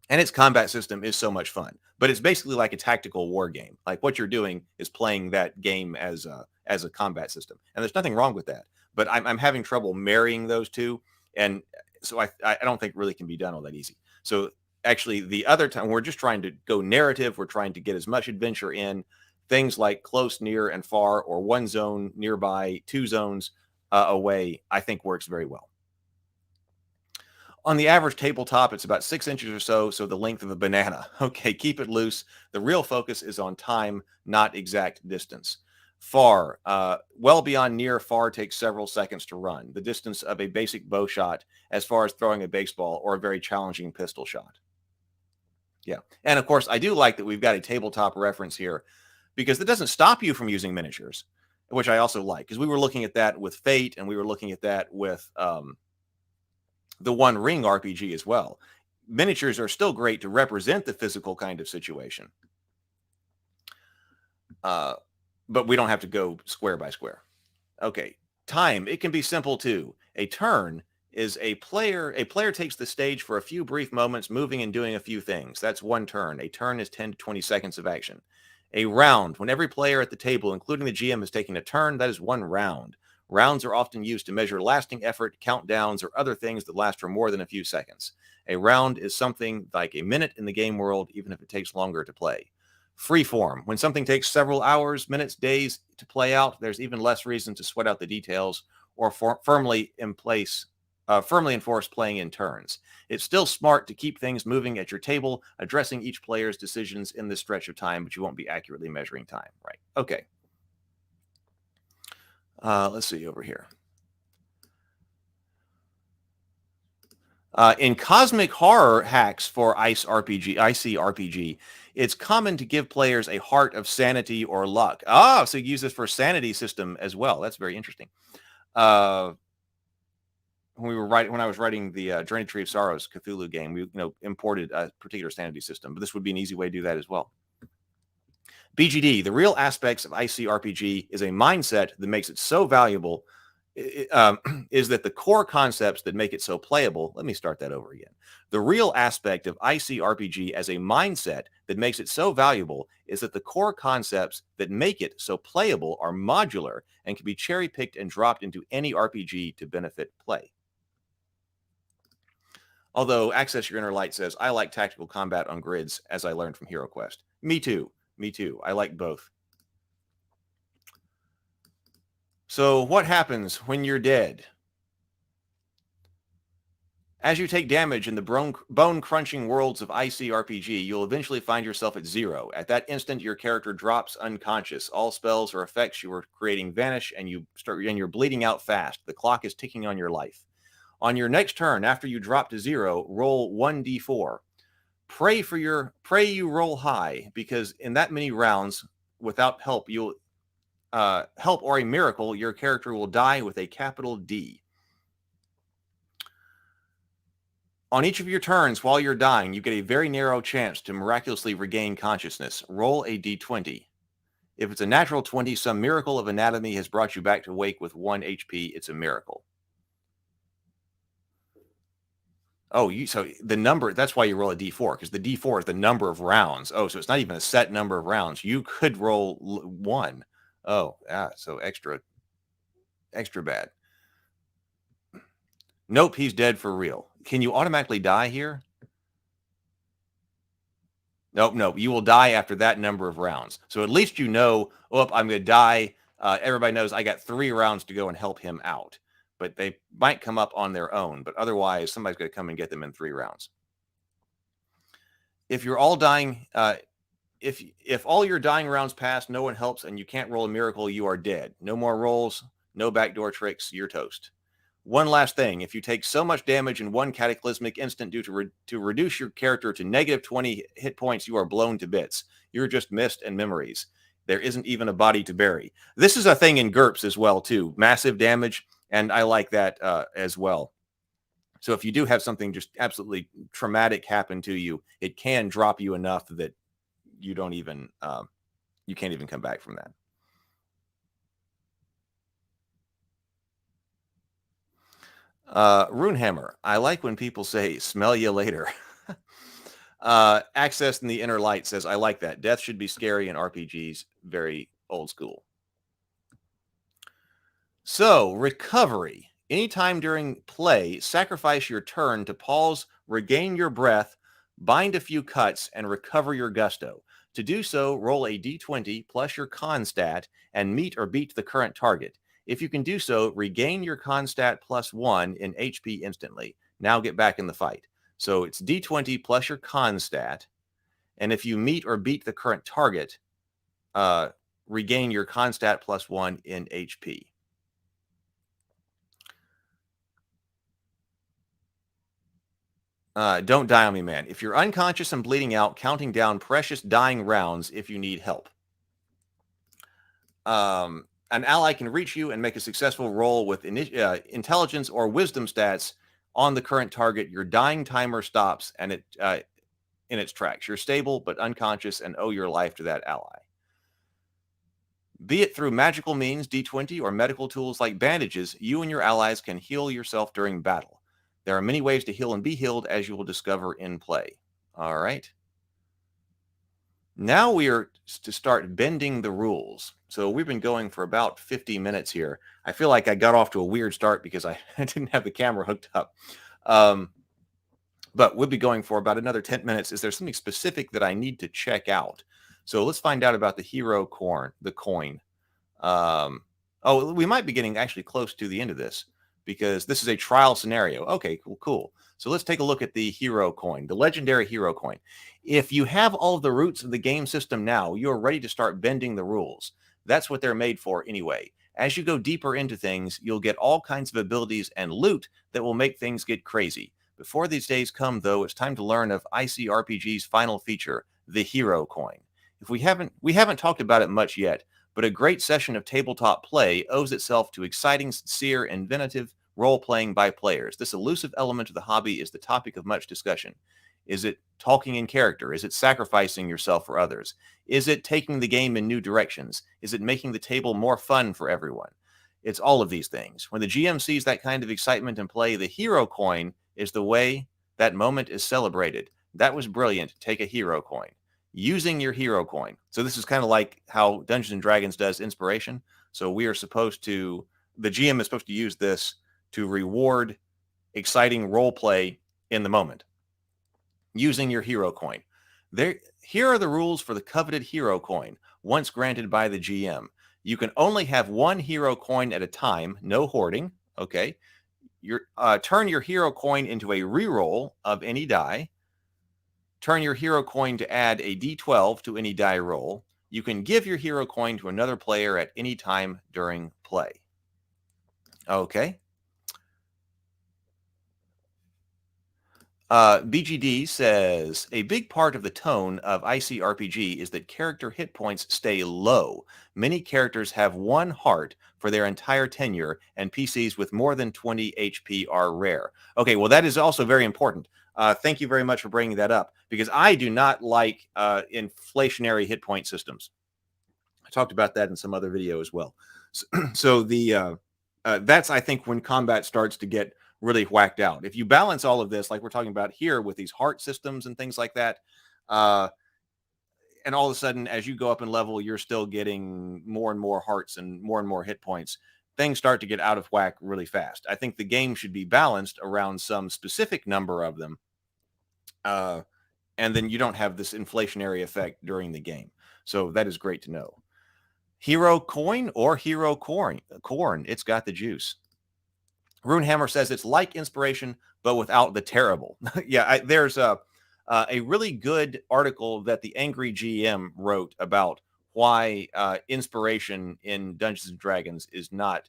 And its combat system is so much fun. But it's basically like a tactical war game. Like what you're doing is playing that game as a combat system. And there's nothing wrong with that. But I'm having trouble marrying those two. And so I don't think really can be done all that easy. So actually, the other time, we're just trying to go narrative. We're trying to get as much adventure in. Things like close, near, and far, or 1 zone nearby, 2 zones away, I think works very well. On the average tabletop, it's about 6 inches or so the length of a banana. Okay, keep it loose. The real focus is on time, not exact distance. Far, well beyond near, far takes several seconds to run. The distance of a basic bow shot as far as throwing a baseball or a very challenging pistol shot. Yeah, and of course, I do like that we've got a tabletop reference here, because it doesn't stop you from using miniatures, which I also like, because we were looking at that with Fate, and we were looking at that with the One Ring RPG as well. Miniatures are still great to represent the physical kind of situation, but we don't have to go square by square. Okay, time, it can be simple too. A turn is a player takes the stage for a few brief moments, moving and doing a few things. That's 1 turn. A turn is 10 to 20 seconds of action. A round, when every player at the table, including the GM, is taking a turn, that is 1 round. Rounds are often used to measure lasting effort, countdowns, or other things that last for more than a few seconds. A round is something like a minute in the game world, even if it takes longer to play. Freeform, when something takes several hours, minutes, days to play out, there's even less reason to sweat out the details or firmly enforce playing in turns. It's still smart to keep things moving at your table, addressing each player's decisions in this stretch of time, but you won't be accurately measuring time, right? Okay. Let's see over here. In cosmic horror hacks for ICRPG, it's common to give players a heart of sanity or luck. So you use this for sanity system as well. That's very interesting. when I was writing the Drained Tree of Sorrows Cthulhu game, we imported a particular sanity system, but this would be an easy way to do that as well. BGD, the real aspects of ICRPG is a mindset that makes it so valuable. Is that the core concepts that make it so playable? Let me start that over again. The real aspect of ICRPG as a mindset that makes it so valuable is that the core concepts that make it so playable are modular and can be cherry-picked and dropped into any RPG to benefit play. Although Access Your Inner Light says, I like tactical combat on grids as I learned from Hero Quest. Me too. Me too. I like both. So what happens when you're dead? As you take damage in the bone-crunching worlds of ICRPG, you'll eventually find yourself at 0. At that instant, your character drops unconscious. All spells or effects you were creating vanish, and you're bleeding out fast. The clock is ticking on your life. On your next turn, after you drop to 0, roll 1d4. Pray you roll high, because in that many rounds, without help, help or a miracle, your character will die with a capital D. On each of your turns while you're dying, you get a very narrow chance to miraculously regain consciousness. Roll a d20. If it's a natural 20, some miracle of anatomy has brought you back to wake with 1 HP. It's a miracle. Oh, so the number, that's why you roll a d4, because the d4 is the number of rounds. Oh, so it's not even a set number of rounds. You could roll 1. Oh, yeah, so extra bad. Nope, he's dead for real. Can you automatically die here? Nope. You will die after that number of rounds. So at least you know, oh, I'm going to die. Everybody knows I got 3 rounds to go and help him out. But they might come up on their own. But otherwise, somebody's going to come and get them in 3 rounds. If you're all dying, if all your dying rounds pass, no one helps, and you can't roll a miracle, you are dead. No more rolls, no backdoor tricks, you're toast. One last thing, if you take so much damage in one cataclysmic instant due to reduce your character to negative 20 hit points, you are blown to bits. You're just mist and memories. There isn't even a body to bury. This is a thing in GURPS as well, too. Massive damage, and I like that as well. So if you do have something just absolutely traumatic happen to you, it can drop you enough that you don't even, you can't even come back from that. Runehammer, I like when people say, smell you later. Access in the Inner Light says, I like that. Death should be scary in RPGs. Very old school. So, recovery. Anytime during play, sacrifice your turn to pause, regain your breath, bind a few cuts, and recover your gusto. To do so, roll a d20 plus your con stat and meet or beat the current target. If you can do so, regain your con stat plus 1 in HP instantly. Now get back in the fight. So it's d20 plus your con stat. And if you meet or beat the current target, regain your con stat plus 1 in HP. Don't die on me, man. If you're unconscious and bleeding out, counting down precious dying rounds if you need help. An ally can reach you and make a successful roll with intelligence or wisdom stats on the current target. Your dying timer stops and it in its tracks. You're stable but unconscious and owe your life to that ally. Be it through magical means, D20, or medical tools like bandages, you and your allies can heal yourself during battle. There are many ways to heal and be healed, as you will discover in play. All right. Now we are to start bending the rules. So we've been going for about 50 minutes here. I feel like I got off to a weird start because I didn't have the camera hooked up. But we'll be going for about another 10 minutes. Is there something specific that I need to check out? So let's find out about the hero coin, the coin. Oh, we might be getting actually close to the end of this because this is a trial scenario. Okay, cool. So let's take a look at the hero coin, the legendary hero coin. If you have all of the roots of the game system now, you're ready to start bending the rules. That's what they're made for anyway. As you go deeper into things, you'll get all kinds of abilities and loot that will make things get crazy. Before these days come, though, it's time to learn of ICRPG's final feature, the hero coin. If we haven't talked about it much yet, but a great session of tabletop play owes itself to exciting, sincere, inventive, role-playing by players. This elusive element of the hobby is the topic of much discussion. Is it talking in character? Is it sacrificing yourself for others? Is it taking the game in new directions? Is it making the table more fun for everyone? It's all of these things. When the GM sees that kind of excitement in play, the hero coin is the way that moment is celebrated. That was brilliant. Take a hero coin. Using your hero coin. So this is kind of like how Dungeons and Dragons does inspiration. So we are supposed to, the GM is supposed to use this to reward exciting role play in the moment. Using your hero coin. Here are the rules for the coveted hero coin, once granted by the GM. You can only have one hero coin at a time, no hoarding, okay? Turn your hero coin into a reroll of any die. Turn your hero coin to add a d12 to any die roll. You can give your hero coin to another player at any time during play. Okay. BGD says, a big part of the tone of ICRPG is that character hit points stay low. Many characters have 1 heart for their entire tenure, and PCs with more than 20 HP are rare. Okay, well, that is also very important. Thank you very much for bringing that up, because I do not like inflationary hit point systems. I talked about that in some other video as well. So that's, I think, when combat starts to get really whacked out. If you balance all of this, like we're talking about here with these heart systems and things like that, and all of a sudden, as you go up in level, you're still getting more and more hearts and more hit points, things start to get out of whack really fast. I think the game should be balanced around some specific number of them, and then you don't have this inflationary effect during the game. So that is great to know. Hero coin or hero corn? It's got the juice. Runehammer says it's like inspiration, but without the terrible. Yeah, there's a really good article that the Angry GM wrote about why inspiration in Dungeons and Dragons is not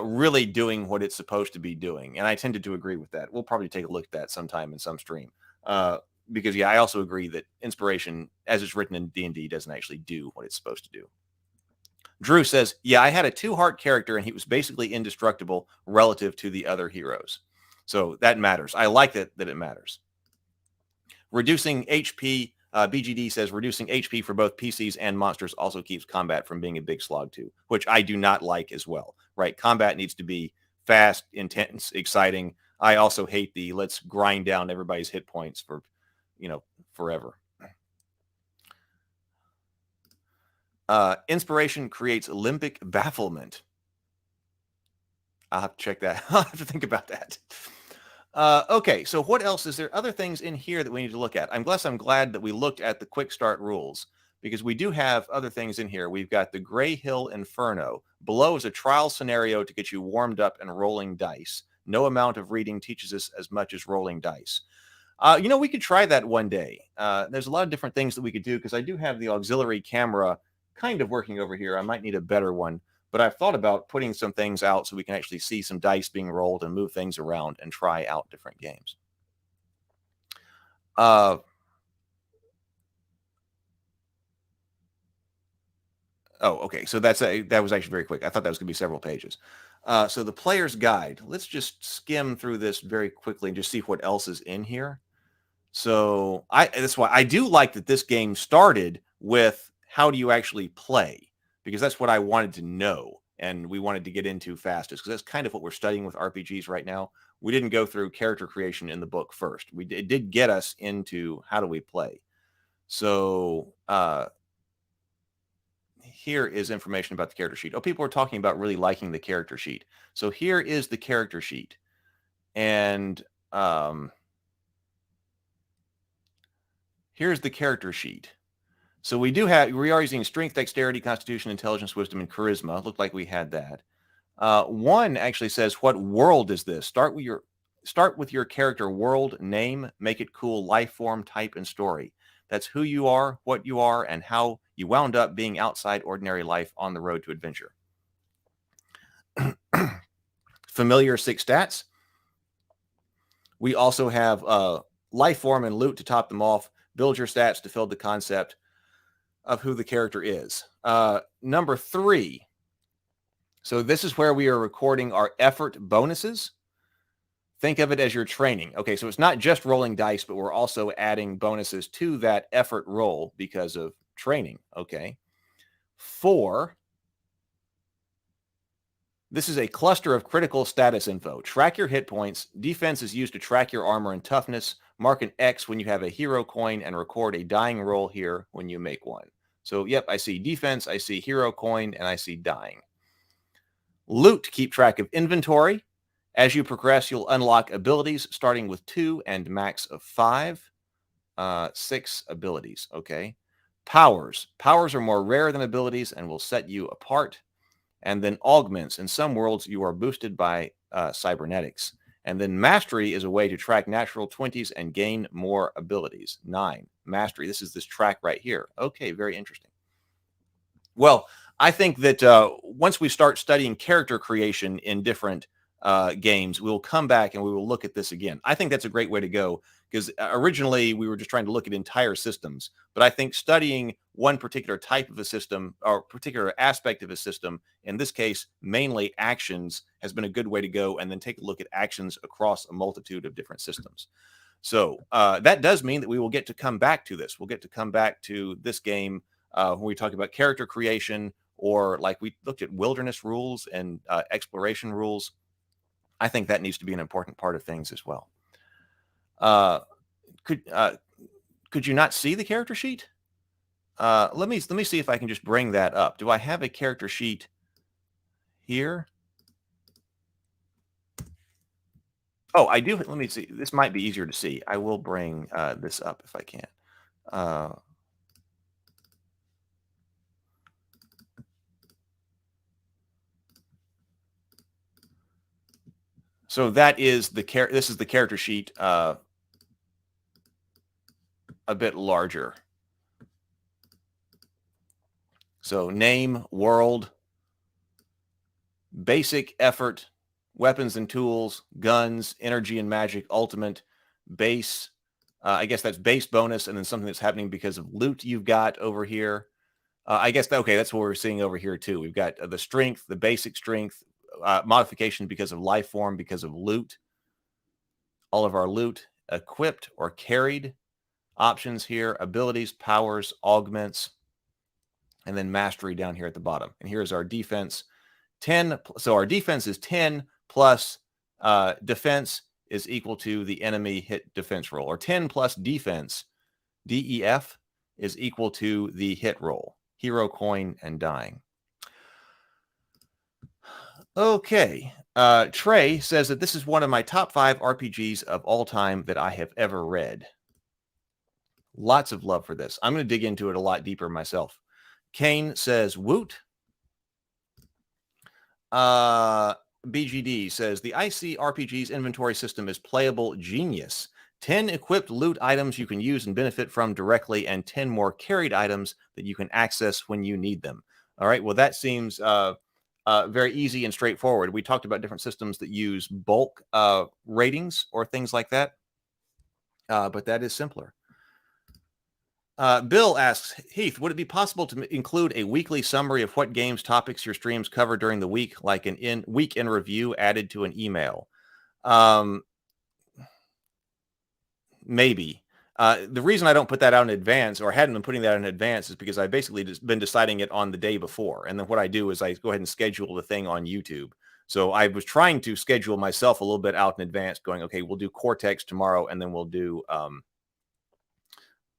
really doing what it's supposed to be doing. And I tended to agree with that. We'll probably take a look at that sometime in some stream. Because, yeah, I also agree that inspiration, as it's written in D&D, doesn't actually do what it's supposed to do. Drew says, yeah, I had a 2-heart character, and he was basically indestructible relative to the other heroes. So that matters. I like that it matters. Reducing HP, BGD says, reducing HP for both PCs and monsters also keeps combat from being a big slog too, which I do not like as well, right? Combat needs to be fast, intense, exciting. I also hate the let's grind down everybody's hit points for, forever. Inspiration creates limbic bafflement. I'll have to check that. I'll have to think about that. Okay, so what else? Is there other things in here that we need to look at? I'm glad that we looked at the quick start rules, because we do have other things in here. We've got the Gray Hill Inferno. Below is a trial scenario to get you warmed up and rolling dice. No amount of reading teaches us as much as rolling dice. We could try that one day. There's a lot of different things that we could do, because I do have the auxiliary camera kind of working over here. I might need a better one, but I've thought about putting some things out so we can actually see some dice being rolled and move things around and try out different games. Okay. So that was actually very quick. I thought that was going to be several pages. So the player's guide. Let's just skim through this very quickly and just see what else is in here. So that's why I do like that this game started with how do you actually play, because that's what I wanted to know and we wanted to get into fastest, because that's kind of what we're studying with RPGs right now. We didn't go through character creation in the book first. It did get us into how do we play. So here is information about the character sheet. People are talking about really liking the character sheet. So here is the character sheet. And here's the character sheet. So we are using strength, dexterity, constitution, intelligence, wisdom, and charisma. Looked like we had that. One actually says, what world is this? Start with your character world, name, make it cool, life form, type, and story. That's who you are, what you are, and how you wound up being outside ordinary life on the road to adventure. Familiar 6 stats. We also have life form and loot to top them off. Build your stats to fill the concept of who the character is. Number 3, So this is where we are recording our effort bonuses. Think of it as your training. Okay, so it's not just rolling dice, but we're also adding bonuses to that effort roll because of training. Okay. 4. This is a cluster of critical status info. Track your hit points. Defense is used to track your armor and toughness. Mark an X when you have a hero coin and record a dying roll here when you make one. So, yep, I see defense, I see hero coin, and I see dying. Loot, keep track of inventory. As you progress, you'll unlock abilities starting with 2 and max of 5. 6 abilities, okay? Powers. Powers are more rare than abilities and will set you apart. And then augments. In some worlds, you are boosted by cybernetics. And then mastery is a way to track natural 20s and gain more abilities. 9. Mastery. This is this track right here. Okay, very interesting. Well, I think that once we start studying character creation in different games, we'll come back and we will look at this again. I think that's a great way to go because originally we were just trying to look at entire systems. But I think studying one particular type of a system or particular aspect of a system, in this case, mainly actions, has been a good way to go and then take a look at actions across a multitude of different systems. So that does mean that we will get to come back to this. We'll get to come back to this game when we talk about character creation, or like we looked at wilderness rules and exploration rules. I think that needs to be an important part of things as well. Could you not see the character sheet? Let me see if I can just bring that up. Do I have a character sheet here? Oh, I do. Let me see. This might be easier to see. I will bring this up if I can. So that is this is the character sheet a bit larger. So name, world, basic, effort, weapons and tools, guns, energy and magic, ultimate, base. I guess that's base bonus, and then something that's happening because of loot you've got over here. I guess, okay, that's what we're seeing over here too. We've got the strength, the basic strength, modification because of life form, because of loot. All of our loot, equipped or carried options here, abilities, powers, augments, and then mastery down here at the bottom. And here's our defense, 10. So our defense is 10 plus defense is equal to the enemy hit defense roll, or 10 plus defense, DEF, is equal to the hit roll, hero coin, and dying. Okay. Trey says that this is one of my top 5 RPGs of all time that I have ever read. Lots of love for this. I'm going to dig into it a lot deeper myself. Kane says, woot. BGD says, the ICRPG's inventory system is playable genius. 10 equipped loot items you can use and benefit from directly, and 10 more carried items that you can access when you need them. All right, well, that seems very easy and straightforward. We talked about different systems that use bulk ratings or things like that, but that is simpler. Bill asks, Heath, would it be possible to include a weekly summary of what games topics your streams cover during the week, like an week in review added to an email? Maybe. The reason I don't put that out in advance, or hadn't been putting that in advance, is because I've basically just been deciding it on the day before. And then what I do is I go ahead and schedule the thing on YouTube. So I was trying to schedule myself a little bit out in advance, going, okay, we'll do Cortex tomorrow, and then we'll do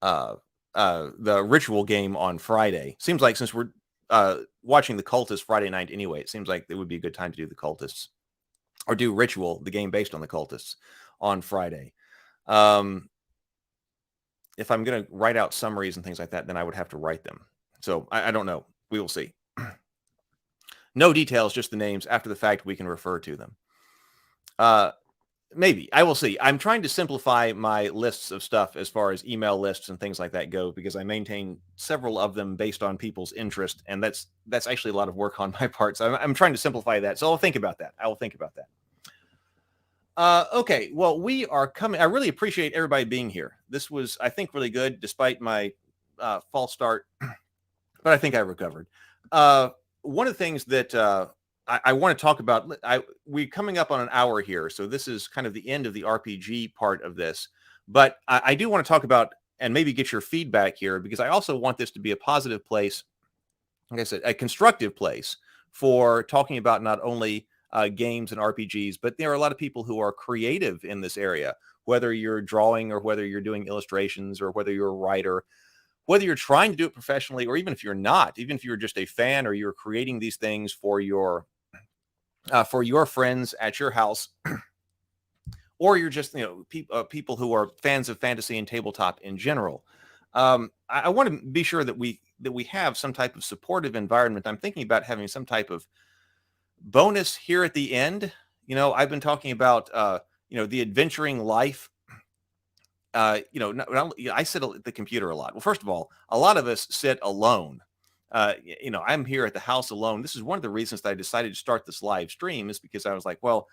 the ritual game on Friday. Seems like since we're watching the Cultists Friday night anyway, it seems like it would be a good time to do the Cultists, or do Ritual, the game based on the Cultists, on Friday. If I'm going to write out summaries and things like that, then I would have to write them. So I don't know. We will see. No details, just the names. After the fact, we can refer to them. Maybe. I will see. I'm trying to simplify my lists of stuff as far as email lists and things like that go, because I maintain several of them based on people's interest, and that's actually a lot of work on my part. So I'm trying to simplify that. So I'll think about that. I will think about that. Okay, well, we are coming. I really appreciate everybody being here. This was, I think, really good, despite my false start, but I think I recovered. One of the things that I want to talk about, we're coming up on an hour here, so this is kind of the end of the RPG part of this. But I do want to talk about and maybe get your feedback here, because I also want this to be a positive place, like I said, a constructive place for talking about not only games and RPGs, but there are a lot of people who are creative in this area, whether you're drawing or whether you're doing illustrations or whether you're a writer, whether you're trying to do it professionally, or even if you're not, even if you're just a fan or you're creating these things for your friends at your house, or you're just, people who are fans of fantasy and tabletop in general. I want to be sure that we have some type of supportive environment. I'm thinking about having some type of bonus here at the end. I've been talking about, the adventuring life. I sit at the computer a lot. Well, first of all, a lot of us sit alone. I'm here at the house alone. This is one of the reasons that I decided to start this live stream, is because I was like, well,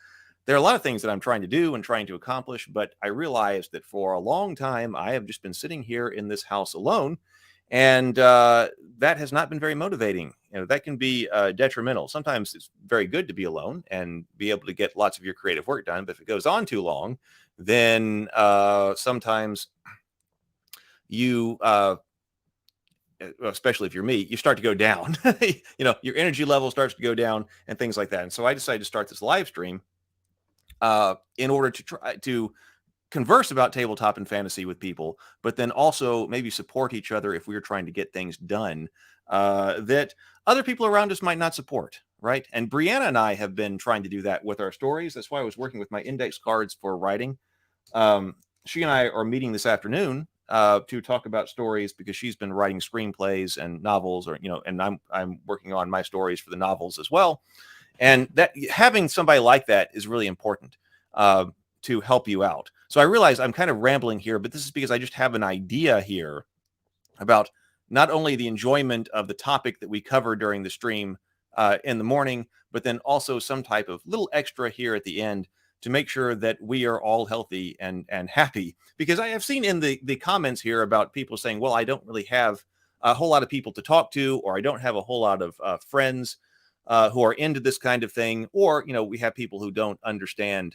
there are a lot of things that I'm trying to do and trying to accomplish, but I realized that for a long time, I have just been sitting here in this house alone. And that has not been very motivating. That can be detrimental. Sometimes it's very good to be alone and be able to get lots of your creative work done. But if it goes on too long, then sometimes you, especially if you're me, you start to go down. Your energy level starts to go down and things like that. And so I decided to start this live stream in order to try to converse about tabletop and fantasy with people, but then also maybe support each other if we're trying to get things done that other people around us might not support, right? And Brianna and I have been trying to do that with our stories. That's why I was working with my index cards for writing. She and I are meeting this afternoon to talk about stories, because she's been writing screenplays and novels, and I'm working on my stories for the novels as well. And that having somebody like that is really important to help you out. So I realize I'm kind of rambling here, but this is because I just have an idea here about not only the enjoyment of the topic that we cover during the stream in the morning, but then also some type of little extra here at the end to make sure that we are all healthy and happy. Because I have seen in the comments here about people saying, well, I don't really have a whole lot of people to talk to, or I don't have a whole lot of friends who are into this kind of thing, or, we have people who don't understand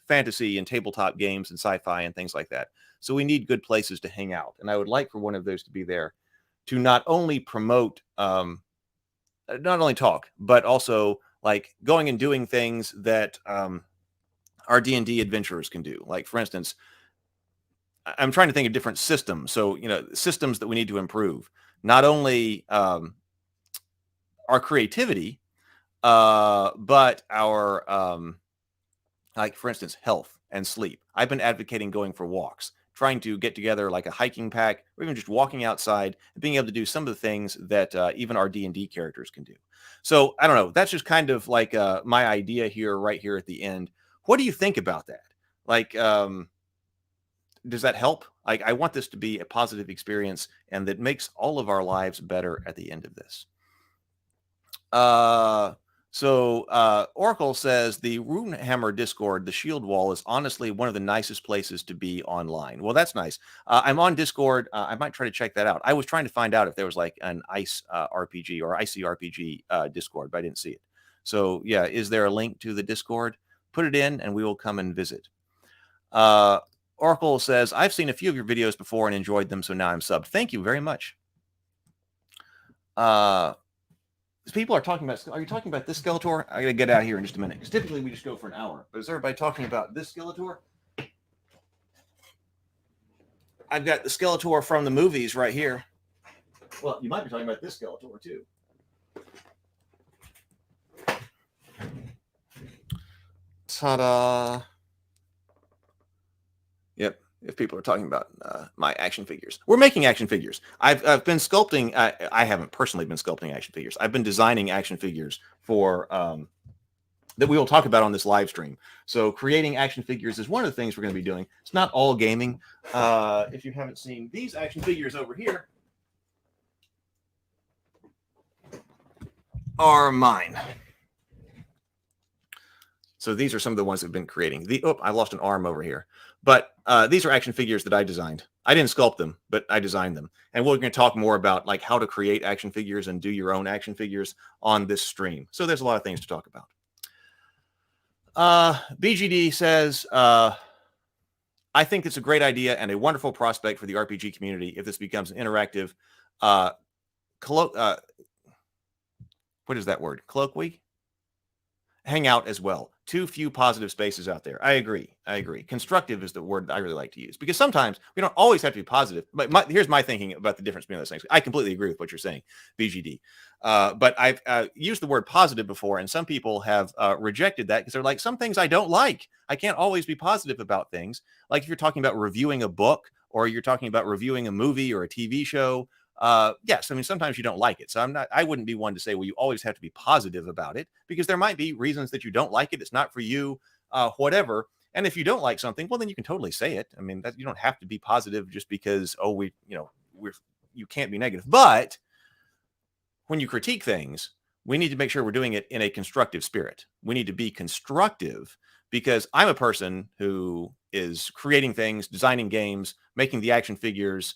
fantasy and tabletop games and sci-fi and things like that. So we need good places to hang out. And I would like for one of those to be there to not only promote, not only talk, but also like going and doing things that our D&D adventurers can do. Like, for instance, I'm trying to think of different systems. So, systems that we need to improve, not only our creativity, but our, like, for instance, health and sleep. I've been advocating going for walks, trying to get together like a hiking pack, or even just walking outside and being able to do some of the things that even our D&D characters can do. So I don't know. That's just kind of like my idea here, right here at the end. What do you think about that? Like, does that help? Like, I want this to be a positive experience, and that makes all of our lives better at the end of this. So Oracle says the Runehammer Discord, the Shield Wall, is honestly one of the nicest places to be online. Well, that's nice. I'm on Discord. I might try to check that out. I was trying to find out if there was like an ICE RPG or ICRPG Discord, but I didn't see it. So yeah, is there a link to the Discord? Put it in and we will come and visit. Oracle says, I've seen a few of your videos before and enjoyed them, so now I'm subbed. Thank you very much. People are talking about, are you talking about this Skeletor? I gotta get out of here in just a minute, because typically we just go for an hour. But is everybody talking about this Skeletor? I've got the Skeletor from the movies right here. Well, you might be talking about this Skeletor too. Ta-da. Yep. If people are talking about my action figures. We're making action figures. I've been sculpting. I haven't personally been sculpting action figures. I've been designing action figures for that we will talk about on this live stream. So creating action figures is one of the things we're going to be doing. It's not all gaming. If you haven't seen these action figures over here, are mine. So these are some of the ones that have been creating. I lost an arm over here. But these are action figures that I designed. I didn't sculpt them, but I designed them. And we're going to talk more about like how to create action figures and do your own action figures on this stream. So there's a lot of things to talk about. BGD says, I think it's a great idea and a wonderful prospect for the RPG community if this becomes an interactive, what is that word? Colloquy? Hangout as well. Too few positive spaces out there. I agree. Constructive is the word that I really like to use because sometimes we don't always have to be positive. But here's my thinking about the difference between those things. I completely agree with what you're saying, BGD. But I've used the word positive before, and some people have rejected that because they're like, some things I don't like. I can't always be positive about things. Like if you're talking about reviewing a book or you're talking about reviewing a movie or a TV show. Yes, I mean, sometimes you don't like it. So I wouldn't be one to say, well, you always have to be positive about it because there might be reasons that you don't like it. It's not for you, whatever. And if you don't like something, well, then you can totally say it. I mean, that you don't have to be positive just because, you can't be negative. But when you critique things, we need to make sure we're doing it in a constructive spirit. We need to be constructive because I'm a person who is creating things, designing games, making the action figures,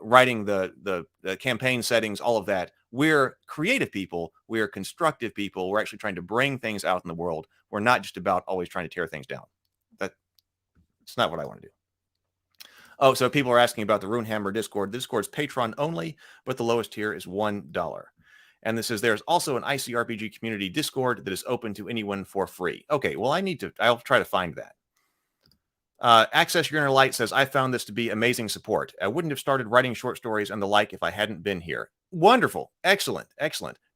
writing the campaign settings, all of that. We're creative people. We're constructive people. We're actually trying to bring things out in the world. We're not just about always trying to tear things down. It's not what I want to do. Oh, so people are asking about the Runehammer Discord. The Discord's Patreon only, but the lowest tier is $1. And this says there's also an ICRPG community Discord that is open to anyone for free. Okay, well, I'll try to find that. Access Your Inner Light says, I found this to be amazing support. I wouldn't have started writing short stories and the like if I hadn't been here. Wonderful. Excellent.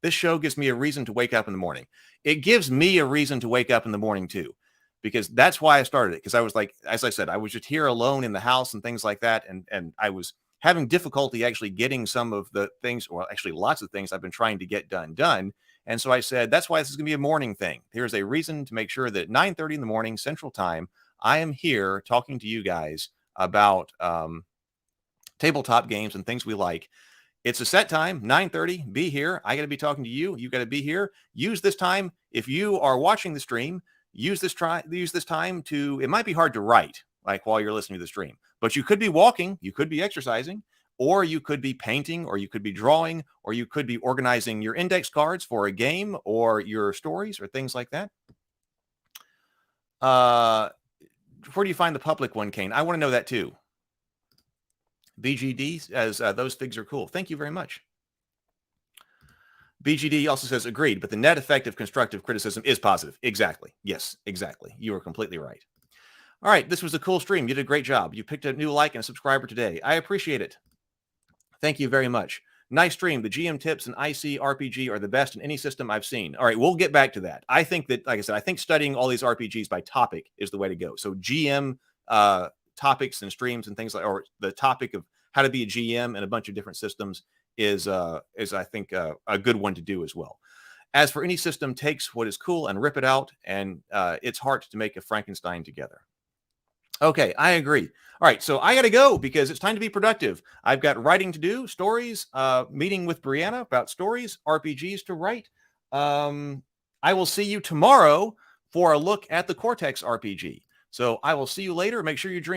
This show gives me a reason to wake up in the morning. It gives me a reason to wake up in the morning too, because that's why I started it. Because I was like, as I said, I was just here alone in the house and things like that. And I was having difficulty actually getting some of the things, well, actually lots of things I've been trying to get done. And so I said, that's why this is going to be a morning thing. Here's a reason to make sure that at 9:30 in the morning, Central Time, I am here talking to you guys about tabletop games and things we like. It's a set time, 9:30. Be here. I got to be talking to you. You got to be here. Use this time. If you are watching the stream, use this time to. It might be hard to write like while you're listening to the stream, but you could be walking, you could be exercising, or you could be painting, or you could be drawing, or you could be organizing your index cards for a game or your stories or things like that. Where do you find the public one, Kane? I want to know that too. BGD says those figs are cool. Thank you very much. BGD also says agreed, but the net effect of constructive criticism is positive. Exactly. Yes, exactly. You are completely right. All right. This was a cool stream. You did a great job. You picked a new like and a subscriber today. I appreciate it. Thank you very much. Nice stream. The GM tips and ICRPG are the best in any system I've seen. All right, we'll get back to that. I think that, like I said, I think studying all these RPGs by topic is the way to go. So GM topics and streams and things like, or the topic of how to be a GM in a bunch of different systems is I think a good one to do as well. As for any system, takes what is cool and rip it out, and it's hard to make a Frankenstein together. Okay, I agree. All right, so I got to go because it's time to be productive. I've got writing to do, stories, meeting with Brianna about stories, RPGs to write. I will see you tomorrow for a look at the Cortex RPG. So I will see you later. Make sure you drink